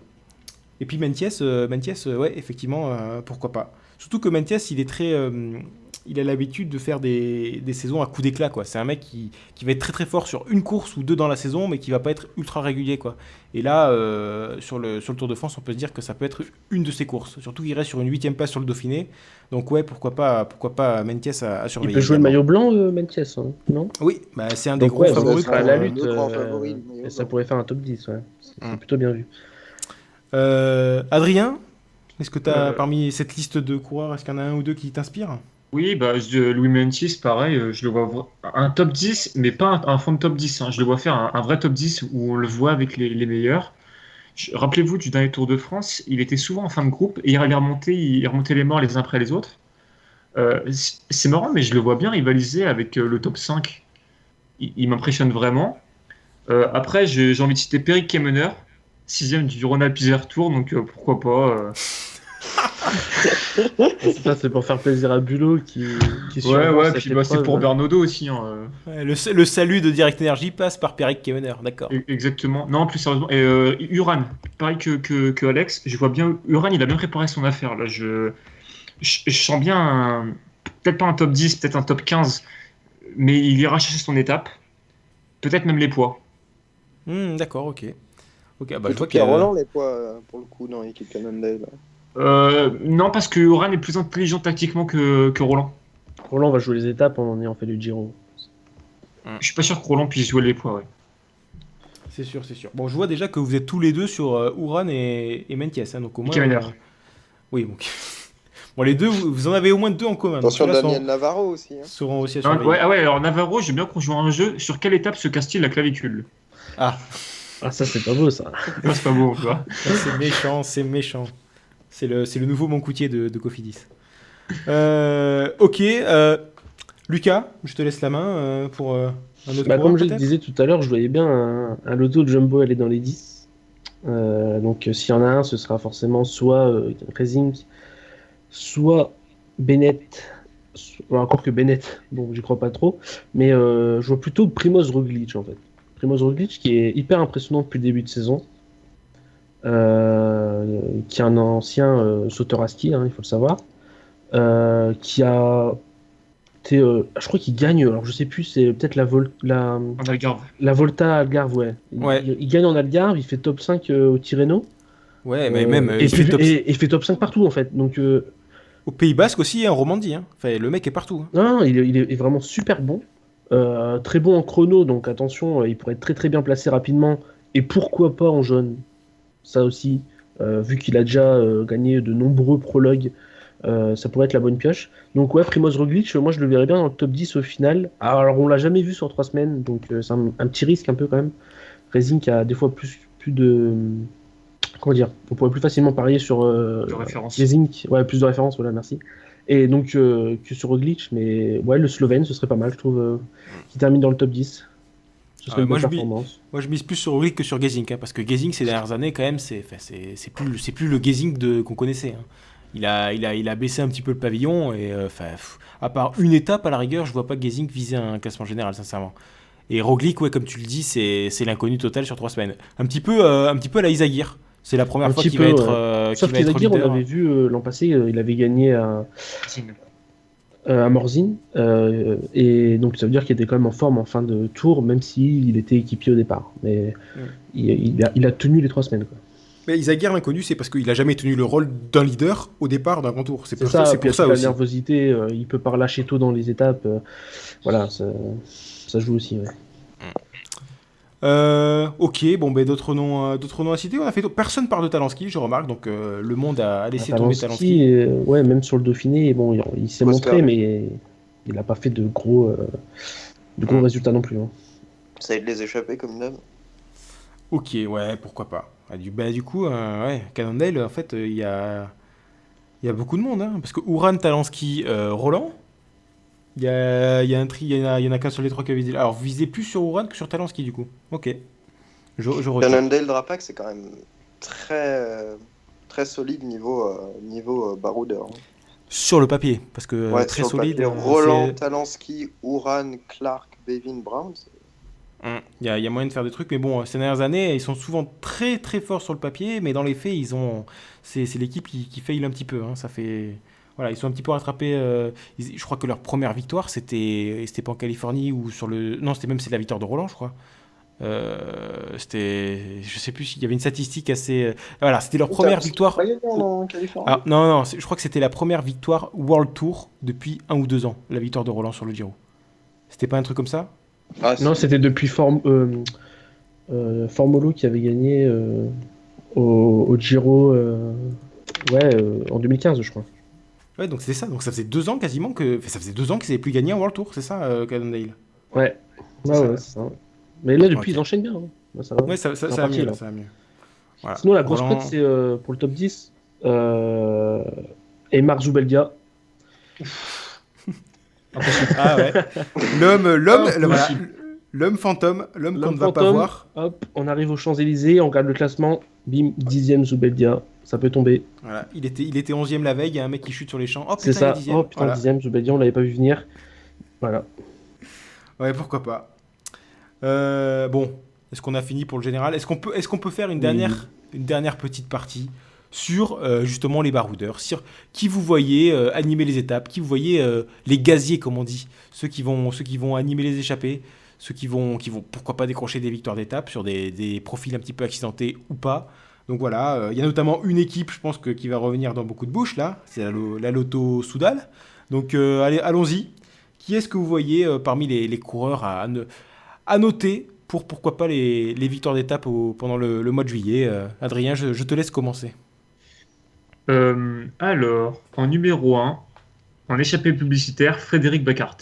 Et puis Mentiès, ouais, effectivement, pourquoi pas. Surtout que Mentiès, il a l'habitude de faire des saisons à coups d'éclat, quoi. C'est un mec qui va être très très fort sur une course ou deux dans la saison, mais qui va pas être ultra régulier, quoi. Et là, sur le Tour de France, on peut se dire que ça peut être une de ses courses. Surtout qu'il reste sur une 8e place sur le Dauphiné. Donc ouais, pourquoi pas Mentiès à surveiller. Il peut jouer le maillot blanc, Mentiès, hein, non? Oui, bah, c'est un des Donc gros ouais, favoris. ça sera à la lutte. Le grand favori, le maillot Et ça blanc. pourrait faire un top 10, ouais. C'est plutôt bien vu. Adrien, est-ce que tu as, Euh, parmi cette liste de coureurs, est-ce qu'il y en a un ou deux qui t'inspirent? Oui, bah, Louis Mentis, pareil, je le vois un top 10, mais pas un fond de top 10. Hein. Je le vois faire un vrai top 10 où on le voit avec les meilleurs. Rappelez-vous du dernier Tour de France, il était souvent en fin de groupe et il remontait les morts les uns après les autres. C'est marrant, mais je le vois bien rivaliser avec le top 5. Il m'impressionne vraiment. Après, j'ai envie de citer Peric Kemener, 6e du Rhône-Alpes Tour, donc pourquoi pas. Ça, c'est pour faire plaisir à Bulot qui Ouais, survole cette puis bah, c'est épreuve. pour Bernaudo aussi. Hein, Ouais, le salut de Direct Energy passe par Peric Kemener, d'accord. Exactement. Non, plus sérieusement. Et Uran, pareil que Alex, je vois bien. Uran, il a bien préparé son affaire. Là, je sens bien, peut-être pas un top 10, peut-être un top 15, mais il ira chercher son étape. Peut-être même les poids. D'accord, ok. Ok, bah, je Surtout vois qu'il y Pierre a... Roland, les poids, pour le coup, dans l'équipe Cannondale. Non, parce que Uran est plus intelligent tactiquement que Roland. Roland va jouer les étapes en ayant fait du Giro. Je suis pas sûr que Roland puisse jouer les poids. Ouais. C'est sûr, c'est sûr. Bon, je vois déjà que vous êtes tous les deux sur Uran et Mentiès, hein, donc au moins... Kemener. Oui, donc... Bon, les deux, vous en avez au moins deux en commun. Attention, donc ceux-là Daniel Navarro aussi. Hein. seront aussi à Non, surveiller. ouais, alors Navarro, j'aime bien qu'on joue à un jeu. Sur quelle étape se casse-t-il la clavicule? Ah, Ah, ça, c'est pas beau, ça. Non, c'est pas beau, tu vois. ça, c'est méchant, c'est méchant. C'est le nouveau Moncoutier de Cofidis. Ok, Lucas, je te laisse la main pour un autre Bah, coureur, comme je le peut-être. disais tout à l'heure, je voyais bien un loto de Jumbo aller dans les 10. Donc, s'il y en a un, ce sera forcément soit Racing, soit Bennett. Encore que Bennett, bon, j'y crois pas trop. Mais je vois plutôt Primoz Roglic, en fait. Primoz Roglic qui est hyper impressionnant depuis le début de saison. Qui est un ancien sauteur à ski, hein, il faut le savoir. Qui a été, je crois qu'il gagne, alors je sais plus, c'est peut-être En Algarve. la Volta à Algarve, ouais. Ouais. Il gagne en Algarve, il fait top 5 au Tirreno. Ouais, mais même, et, il fait top... il fait top 5 partout, en fait. Donc, Au Pays Basque aussi, en Romandie. Hein. Enfin, le mec est partout. Hein. non, il est vraiment super bon. Très bon en chrono, donc attention, il pourrait être très très bien placé rapidement. Et pourquoi pas en jaune? Ça aussi, vu qu'il a déjà gagné de nombreux prologues, ça pourrait être la bonne pioche. Donc ouais, Primoz Roglic, moi je le verrais bien dans le top 10 au final. Alors on l'a jamais vu sur 3 semaines, donc c'est un petit risque un peu quand même. Racing qui a des fois plus de... Comment dire? On pourrait plus facilement parier sur De référence. Racing, ouais, plus de références, voilà, merci. Et donc que sur Roglic, mais ouais, le Slovène, ce serait pas mal, je trouve, qui termine dans le top 10. Ce serait une moi, bonne je performance. Moi, je mise plus sur Roglic que sur Gesink, hein, parce que Gesink, ces dernières années, quand même, c'est plus le Gesink qu'on connaissait. Hein. Il a baissé un petit peu le pavillon, et à part une étape, à la rigueur, je vois pas Gesink viser un classement général, sincèrement. Et Roglic, ouais, comme tu le dis, c'est l'inconnu total sur 3 semaines. Un petit peu à la Izagir. C'est la première Un fois petit qu'il va peu, être, Sauf qu'il va être qu'Izagir, on leader. l'avait vu l'an passé, il avait gagné à Morzine, et donc ça veut dire qu'il était quand même en forme en fin de tour, même s'il était équipier au départ. Mais il a tenu les 3 semaines, quoi. Mais Izagirre, l'inconnu, c'est parce qu'il a jamais tenu le rôle d'un leader au départ d'un grand tour. C'est C'est pour ça, ça, c'est puis pour ça la aussi. nervosité, il peut pas relâcher tôt dans les étapes. Voilà, ça joue aussi. Ouais. Ok, bon, ben d'autres noms à citer. On a fait personne parle de Talansky, je remarque. Donc le monde a laissé tomber Talansky. Talansky, ouais, même sur le Dauphiné, bon, il s'est Oscar. montré, mais il n'a pas fait de gros résultats non plus. Hein. Ça aide les échapper comme d'hab. Ok, ouais, pourquoi pas. Du coup, ouais, Cannondale, en fait, il y a beaucoup de monde, hein, parce que Uran, Talansky, Roland, il y en a qu'un sur les trois qui a visé. Alors, vous visez plus sur Uran que sur Talansky, du coup. Ok, je retiens. Cannondale Drapac, c'est quand même très solide niveau baroudeur. Hein. Sur le papier, parce que Ouais, très sur le solide. papier, Roland, Talansky, Uran, Clark, Bevin, Brown. Il y a moyen de faire des trucs, mais bon, ces dernières années, ils sont souvent très très forts sur le papier, mais dans les faits, c'est l'équipe qui faille un petit peu. Hein, ça fait, voilà, ils sont un petit peu rattrapés. Je crois que leur première victoire, c'était pas en Californie ou sur le, non, c'est la victoire de Roland, je crois. Je sais plus s'il y avait une statistique assez. Voilà, c'était leur première victoire. Pas gagné en Californie. Ah, non, je crois que c'était la première victoire World Tour depuis 1 ou 2 ans, la victoire de Roland sur le Giro. C'était pas un truc comme ça? Ah, Non, c'était depuis Formolo qui avait gagné au Giro en 2015, je crois. Ouais, donc c'est ça. Donc ça faisait 2 ans quasiment que. Enfin, ça faisait 2 ans qu'ils n'avaient plus gagné un World Tour, c'est ça, Cannondale? Ouais, C'est ça. c'est ça. Mais là, depuis, Ok. ils enchaînent bien. Hein. Là, ça va. Ouais, ça C'est va reparti, mieux, là. là, ça va mieux. Voilà. Sinon, la grosse Roland- cote, c'est pour le top 10. Emar Zubeldia. Ah ouais. L'homme, Impossible. voilà, l'homme fantôme, l'homme qu'on ne va pas fantôme, voir. Hop, on arrive aux Champs-Élysées, on regarde le classement. Bim, 10e Zubeldia. Ça peut tomber. Voilà. Il était 11e la veille, il y a un mec qui chute sur les champs. Oh C'est putain, ça. il est 10e. Oh putain, Voilà. 10e Zubeldia, on l'avait pas vu venir. Voilà. Ouais, pourquoi pas. Bon, est-ce qu'on a fini pour le général? Est-ce qu'on peut faire une dernière petite partie sur justement les baroudeurs, sur qui vous voyez animer les étapes, qui vous voyez les gaziers comme on dit, ceux qui vont animer les échappées, ceux qui vont pourquoi pas décrocher des victoires d'étape sur des profils un petit peu accidentés ou pas. Donc voilà, il y a notamment une équipe, je pense qui va revenir dans beaucoup de bouches là, c'est la Lotto Soudal. Donc allons-y. Qui est-ce que vous voyez parmi les coureurs à noter pour pourquoi pas les victoires d'étape pendant le mois de juillet? Adrien, je te laisse commencer. Alors, en numéro 1, en échappée publicitaire, Frédéric Bacart.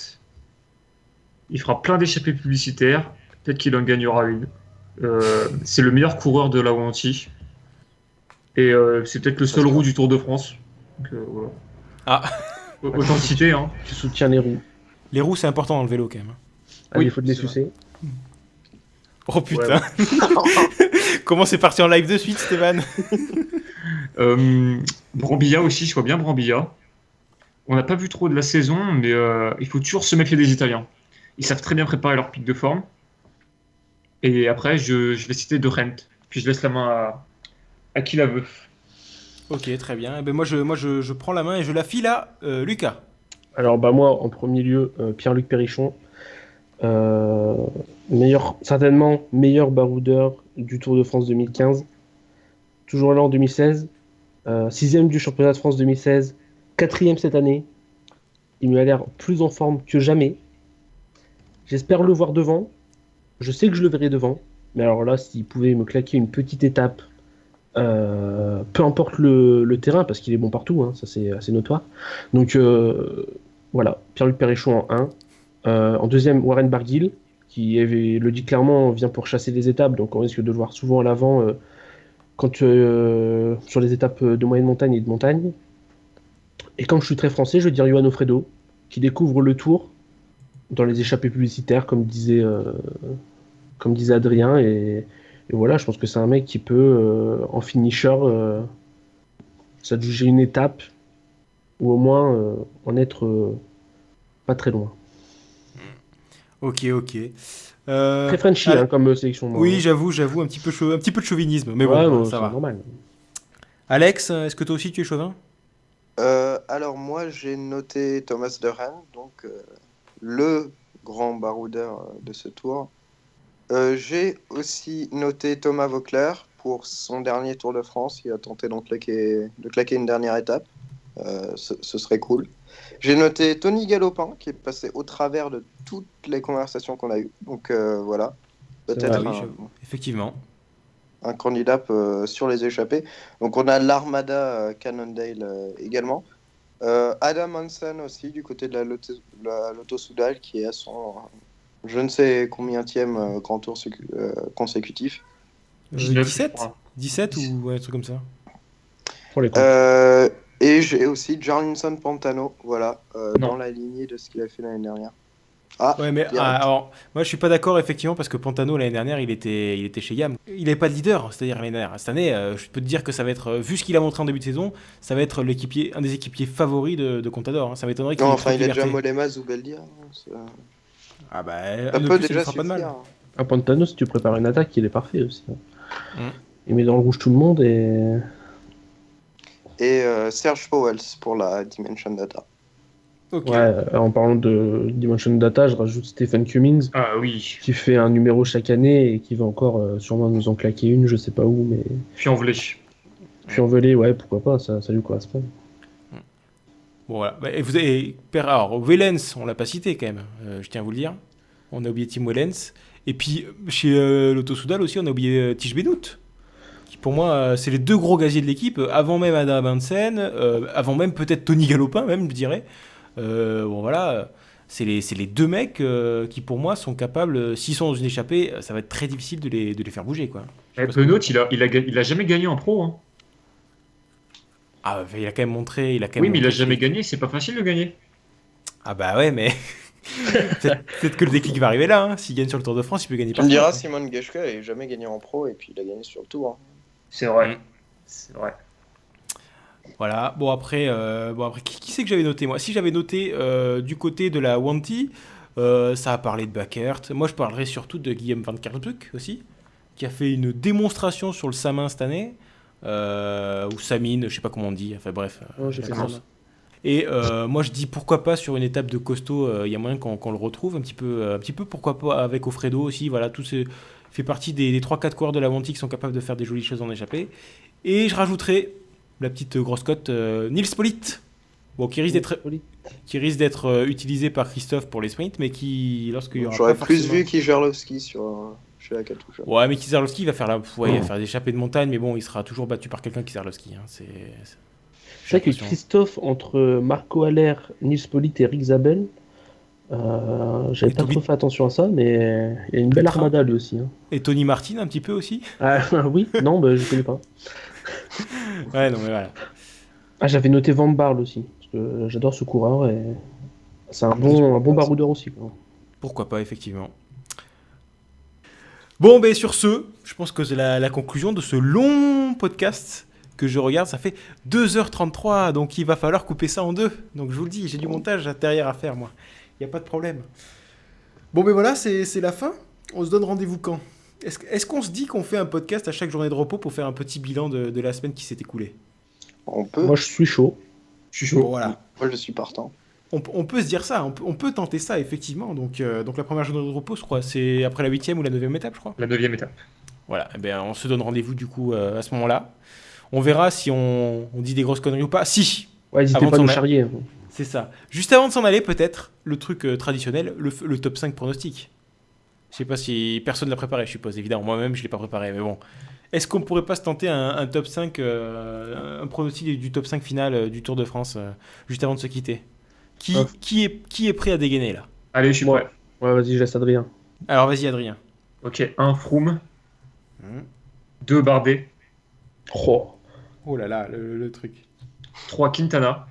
Il fera plein d'échappées publicitaires. Peut-être qu'il en gagnera une. C'est le meilleur coureur de la Wanty. Et c'est peut-être le seul roue du Tour de France. Donc, voilà. Ah. Autant le citer. Hein. Tu soutiens les roues. Les roues, c'est important dans le vélo quand même. À Oui, défaut de les c'est sucer. Oh putain. Comment c'est parti en live de suite, Stéphane? Brambilla aussi, je vois bien Brambilla. On n'a pas vu trop de la saison, mais il faut toujours se méfier des Italiens. Ils savent très bien préparer leur pic de forme. Et après, je vais citer De Rent. Puis je laisse la main à qui la veut. Ok, très bien. Eh ben moi, je prends la main et je la file à Lucas. Alors, bah, moi, en premier lieu, Pierre-Luc Perrichon. Certainement meilleur baroudeur du Tour de France 2015. Toujours là en 2016. 6e du championnat de France 2016. 4e cette année. Il m'a l'air plus en forme que jamais. J'espère le voir devant. Je sais que je le verrai devant. Mais alors là, s'il pouvait me claquer une petite étape, peu importe le terrain, parce qu'il est bon partout, hein, ça c'est assez notoire. Donc voilà, Pierre-Luc Perrichon en 1. En deuxième, Warren Barguil, qui le dit clairement, vient pour chasser les étapes, donc on risque de le voir souvent à l'avant sur les étapes de moyenne montagne et de montagne. Et comme je suis très français, je veux dire Johan Ofredo, qui découvre le Tour dans les échappées publicitaires, comme disait Adrien. Et voilà, je pense que c'est un mec qui peut, en finisher, s'adjuger une étape, ou au moins en être pas très loin. Ok. Très Frenchy comme sélection. Moi, Oui, hein. j'avoue, un petit peu de chauvinisme, mais Ouais, bon, c'est ça va. normal. Alex, est-ce que toi aussi tu es chauvin? Alors moi j'ai noté Thomas de Rennes, donc le grand baroudeur de ce tour. J'ai aussi noté Thomas Voeckler pour son dernier Tour de France. Il a tenté de claquer une dernière étape. Ce serait cool. J'ai noté Tony Galopin, qui est passé au travers de toutes les conversations qu'on a eues. Donc voilà, peut-être effectivement. un candidat sur les échappées. Donc on a l'Armada Cannondale également. Adam Hansen aussi, du côté de la Lotto Soudal, qui est à son je ne sais combienième grand tour consécutif. 17 ou un truc comme ça. Pour les Et j'ai aussi Jarlinson Pantano, voilà, dans la lignée de ce qu'il a fait l'année dernière. Ouais, mais alors, moi je suis pas d'accord effectivement parce que Pantano l'année dernière il était chez Yam. Il n'avait pas de leader, c'est-à-dire l'année dernière. Cette année, je peux te dire que ça va être, vu ce qu'il a montré en début de saison, ça va être un des équipiers favoris de Contador. Hein. Ça m'étonnerait qu'il ait trop de il a déjà liberté. Mollema, Zubeldia. Ah bah, Ça peut déjà pas de mal. À Pantano, si tu prépares une attaque, il est parfait aussi. Il met dans le rouge tout le monde Et Serge Powells pour la Dimension Data. Okay. Ouais, en parlant de Dimension Data, je rajoute Stephen Cummings. Ah oui. Qui fait un numéro chaque année et qui va encore sûrement nous en claquer une, je sais pas où, mais. Puis en volée. Puis en volée, ouais, pourquoi pas, ça lui correspond. Bon, voilà. Et vous avez. Alors, Wellens, on l'a pas cité quand même, je tiens à vous le dire. On a oublié Tim Wellens. Et puis, chez Lotto Soudal aussi, on a oublié Tige Benoît. Qui, pour moi, c'est les deux gros gaziers de l'équipe, avant même Adam Hansen, avant même peut-être Tony Galopin, même, je dirais. Bon, voilà. C'est les deux mecs qui, pour moi, sont capables, s'ils sont dans une échappée, ça va être très difficile de les faire bouger, quoi. Benoît, il a jamais gagné en pro. Hein. Ah, il a quand même montré. Oui, mais il a jamais gagné, c'est pas facile de gagner. Ah bah ouais, mais peut-être que le déclic va arriver là. Hein. S'il gagne sur le Tour de France, il peut gagner Tu partout. me diras, Simon Geschke n'a jamais gagné en pro et puis il a gagné sur le Tour. C'est vrai. C'est vrai. Voilà. Bon après, qui c'est que j'avais noté moi? Si j'avais noté du côté de la Wanty, ça a parlé de Backert. Moi, je parlerai surtout de Guillaume Van Karduk aussi, qui a fait une démonstration sur le Samin cette année. Ou Samine, je sais pas comment on dit, enfin bref. J'ai fait ça. Et moi je dis pourquoi pas sur une étape de costaud, il y a moyen qu'on le retrouve un petit peu pourquoi pas avec Offredo aussi, voilà, fait partie des 3-4 coureurs de la Wanty qui sont capables de faire des jolies choses en échappée. Et je rajouterai la petite grosse cote Nils Politt, bon, qui risque d'être utilisé par Christophe pour les sprints, mais qui, lorsqu'il y aura J'aurais pas plus forcément... vu Kijarlowski chez la Katusha. Ouais, mais Kizarlowski va faire des échappées de montagne, mais bon, il sera toujours battu par quelqu'un Kizarlowski. Hein. C'est vrai que Christophe, entre Marco Haller, Nils Politt et Rick Zabel, j'avais pas trop fait attention à ça, mais il y a une belle armada lui aussi. Hein. Et Tony Martin un petit peu aussi. Oui, non, bah, je connais pas. Ouais, non, mais voilà. Ah, j'avais noté Van Barle aussi, parce que j'adore ce coureur et c'est un bon baroudeur aussi. Quoi. Pourquoi pas, effectivement. Bon, ben sur ce, je pense que c'est la conclusion de ce long podcast que je regarde. Ça fait 2h33, donc il va falloir couper ça en deux. Donc je vous le dis, j'ai du montage derrière à faire, moi. Il n'y a pas de problème. Bon, ben voilà, c'est la fin. On se donne rendez-vous quand ? Est-ce qu'on se dit qu'on fait un podcast à chaque journée de repos pour faire un petit bilan de la semaine qui s'est écoulée ? On peut. Moi, je suis chaud. Bon, voilà. Moi, je suis partant. On peut se dire ça, on peut tenter ça, effectivement. Donc la première journée de repos, je crois, c'est après la 8e ou la 9e étape, je crois. La 9e étape. Voilà, eh ben, on se donne rendez-vous, du coup, à ce moment-là. On verra si on dit des grosses conneries ou pas. Si. Ouais, n'hésitez pas à nous charrier. C'est ça. Juste avant de s'en aller, peut-être, le truc traditionnel, le top 5 pronostic. Je sais pas si personne l'a préparé, je suppose, évidemment. Moi-même, je l'ai pas préparé, mais bon. Est-ce qu'on pourrait pas se tenter un top 5, un pronostic du top 5 final du Tour de France, juste avant de se quitter ? Qui est prêt à dégainer, là ? Allez, je suis prêt. Ouais, vas-y, je laisse Adrien. Alors, vas-y, Adrien. Ok, 1 Froome. 2 Bardet. Oh là là, le truc. 3 Quintana.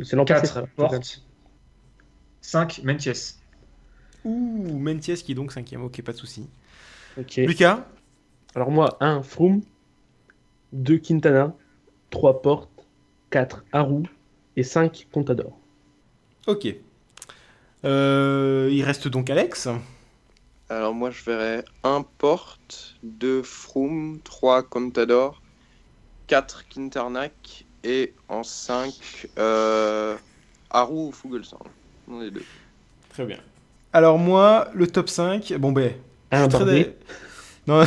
C'est l'an passé, 4 ça. Porte. 5 Meintjes. Ouh, Meintjes qui est donc 5e, ok, pas de souci. Ok. Lucas ? Alors moi, 1 Froome, 2 Quintana, 3 Porte, 4 Arou et 5 Contador. Ok. Il reste donc Alex. Alors moi, je verrais 1 Porte, 2 Froome, 3 Contador, 4 Quinternac et en 5 Arou ou Fuglsang. On est deux. Très bien. Alors moi, le top 5, bon ben... Un Bardet. Non,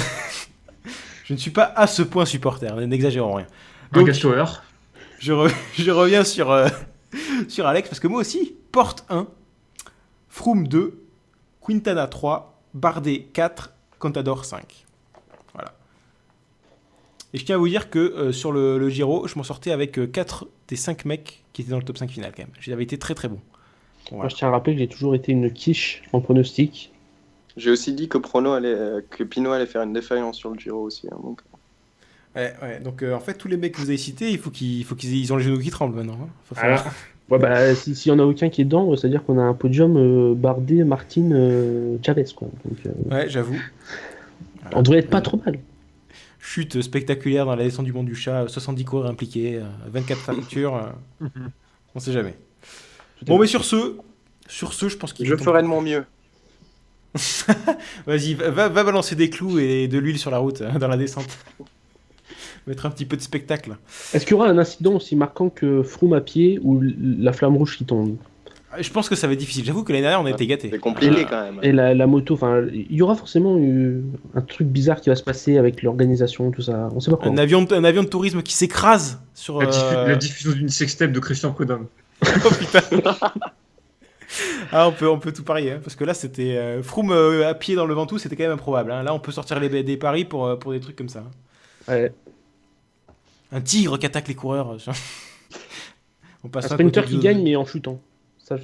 Je ne suis pas à ce point supporter, n'exagérons rien. Un Donc, Gastower. je reviens sur, sur Alex, parce que moi aussi, Porte 1, Froome 2, Quintana 3, Bardet 4, Contador 5. Voilà. Et je tiens à vous dire que sur le Giro, je m'en sortais avec 4 des 5 mecs qui étaient dans le top 5 final quand même. J'avais été très très bon. Moi, je tiens à rappeler que j'ai toujours été une quiche en pronostic. J'ai aussi dit que que Pinot allait faire une défaillance sur le Giro aussi. Hein, donc. Ouais, donc en fait, tous les mecs que vous avez cités, il faut qu'ils ils ont les genoux qui tremblent maintenant. Hein. Faut Alors, faire... ouais, bah, s'il y en a aucun qui est dedans, c'est-à-dire qu'on a un podium Bardet, Martin, Chavez, quoi. Donc, Ouais, j'avoue. on devrait être pas trop mal. Chute spectaculaire dans la descente du Mont du Chat, 70 coureurs impliqués, 24 factures, on sait jamais. Bon, mais sur ce, je pense qu'il Je ferai de mon mieux. Vas-y, va balancer des clous et de l'huile sur la route, dans la descente. Mettre un petit peu de spectacle. Est-ce qu'il y aura un incident aussi marquant que Froome à pied ou la flamme rouge qui tombe? Je pense que ça va être difficile. J'avoue que l'année dernière, on a été gâtés. C'est compliqué quand même. Et la moto, enfin, il y aura forcément un truc bizarre qui va se passer avec l'organisation, tout ça. On sait pas quoi. Un avion de tourisme qui s'écrase sur... La diffusion d'une sextape de Christian Prudhomme. Oh putain. Ah, on peut tout parier, hein, parce que là, c'était... Froome à pied dans le Ventoux, c'était quand même improbable. Hein. Là, on peut sortir des paris pour des trucs comme ça. Hein. Ouais. Un tigre qui attaque les coureurs. On passe Un à sprinter côté qui de- gagne, mais en chutant. Ça,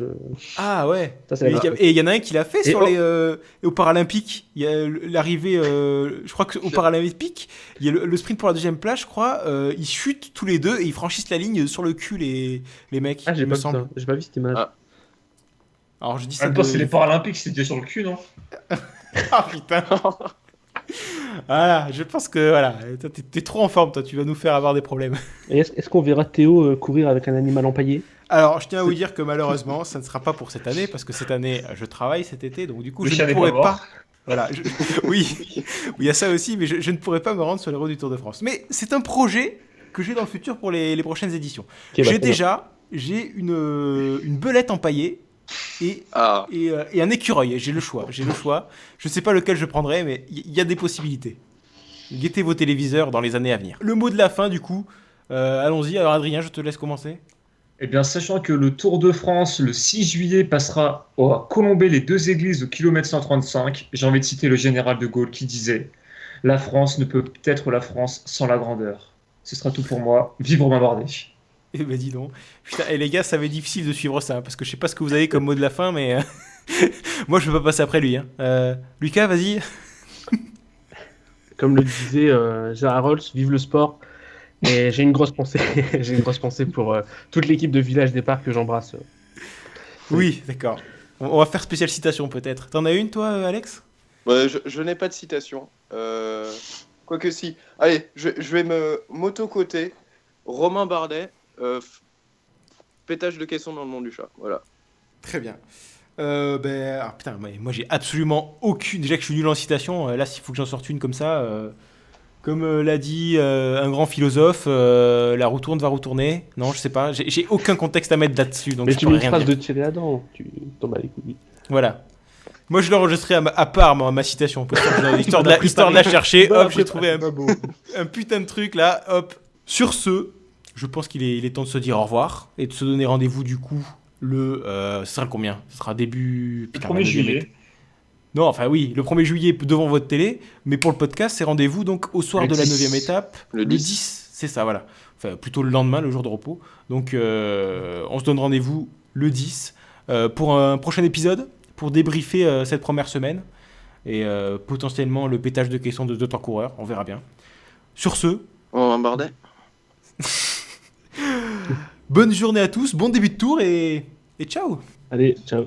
Ah ouais. Ça, c'est Et il y en a un qui l'a fait Et sur oh. aux Paralympiques. Il y a l'arrivée, je crois qu'aux Paralympiques, il y a le sprint pour la deuxième place, je crois. Ils chutent tous les deux et ils franchissent la ligne sur le cul, les mecs. Ah, j'ai il pas me vu semble. ça. J'ai pas vu cette image. Ah. Alors je dis En ça. même temps, c'est les Paralympiques, c'est déjà sur le cul, non? Ah putain. Voilà, je pense que voilà, toi, t'es trop en forme, toi, tu vas nous faire avoir des problèmes. Et est-ce qu'on verra Théo courir avec un animal empaillé? Alors, je tiens à vous dire que malheureusement, ça ne sera pas pour cette année, parce que cette année, je travaille cet été, donc du coup, Le je chien ne n'est pourrai pas mort. pas. Voilà, oui, il y a ça aussi, mais je ne pourrai pas me rendre sur les routes du Tour de France. Mais c'est un projet que j'ai dans le futur pour les prochaines éditions. Ok, bah, J'ai une belette empaillée et un écureuil. J'ai le choix. Je ne sais pas lequel je prendrai, mais il y a des possibilités. Guettez vos téléviseurs dans les années à venir. Le mot de la fin, du coup. Allons-y. Alors, Adrien, je te laisse commencer. Eh bien, sachant que le Tour de France, le 6 juillet, passera à colomber les deux églises au kilomètre 135, j'ai envie de citer le général de Gaulle qui disait « La France ne peut être la France sans la grandeur ». Ce sera tout pour moi. Vive Romain Bardet. Eh ben dis donc. Putain, et les gars, ça va être difficile de suivre ça, parce que je sais pas ce que vous avez comme mot de la fin, mais moi je veux pas passer après lui. Hein. Lucas, vas-y. Comme le disait Gérard Rolls, vive le sport. Et j'ai une grosse pensée, pour toute l'équipe de Village Départ que j'embrasse. Oui, d'accord. On va faire spéciale citation peut-être. T'en as une toi, Alex? Ouais, je n'ai pas de citation. Quoique si. Allez, je vais m'auto-coter. Romain Bardet, pétage de caisson dans le Mont du Chat. Voilà. Très bien. Putain, moi j'ai absolument aucune. Déjà que je suis nul en citation, là s'il faut que j'en sorte une comme ça. Comme l'a dit un grand philosophe, la roue tourne va retourner. Non, je sais pas. J'ai aucun contexte à mettre là-dessus, donc Mais je tu pourrais mets une rien phrase dire. de Thierry Adam, tu tombes à les couilles. Voilà. Moi, je l'enregistrerai à part, ma citation. Histoire de la chercher. Hop, j'ai trouvé un putain de truc là. Hop. Sur ce, je pense qu'il est temps de se dire au revoir et de se donner rendez-vous du coup. Ce sera le combien? Ce sera début. Le 1er juillet. Non, enfin oui, le 1er juillet devant votre télé. Mais pour le podcast, c'est rendez-vous donc au soir Le de la 10. 9e étape. Le 10. C'est ça, voilà. Enfin, plutôt le lendemain, le jour de repos. Donc, on se donne rendez-vous le 10 pour un prochain épisode, pour débriefer cette première semaine et potentiellement le pétage de caisson de 2 temps coureurs. On verra bien. Sur ce, Romain Bardet. bonne journée à tous, bon début de tour et ciao! Allez, ciao.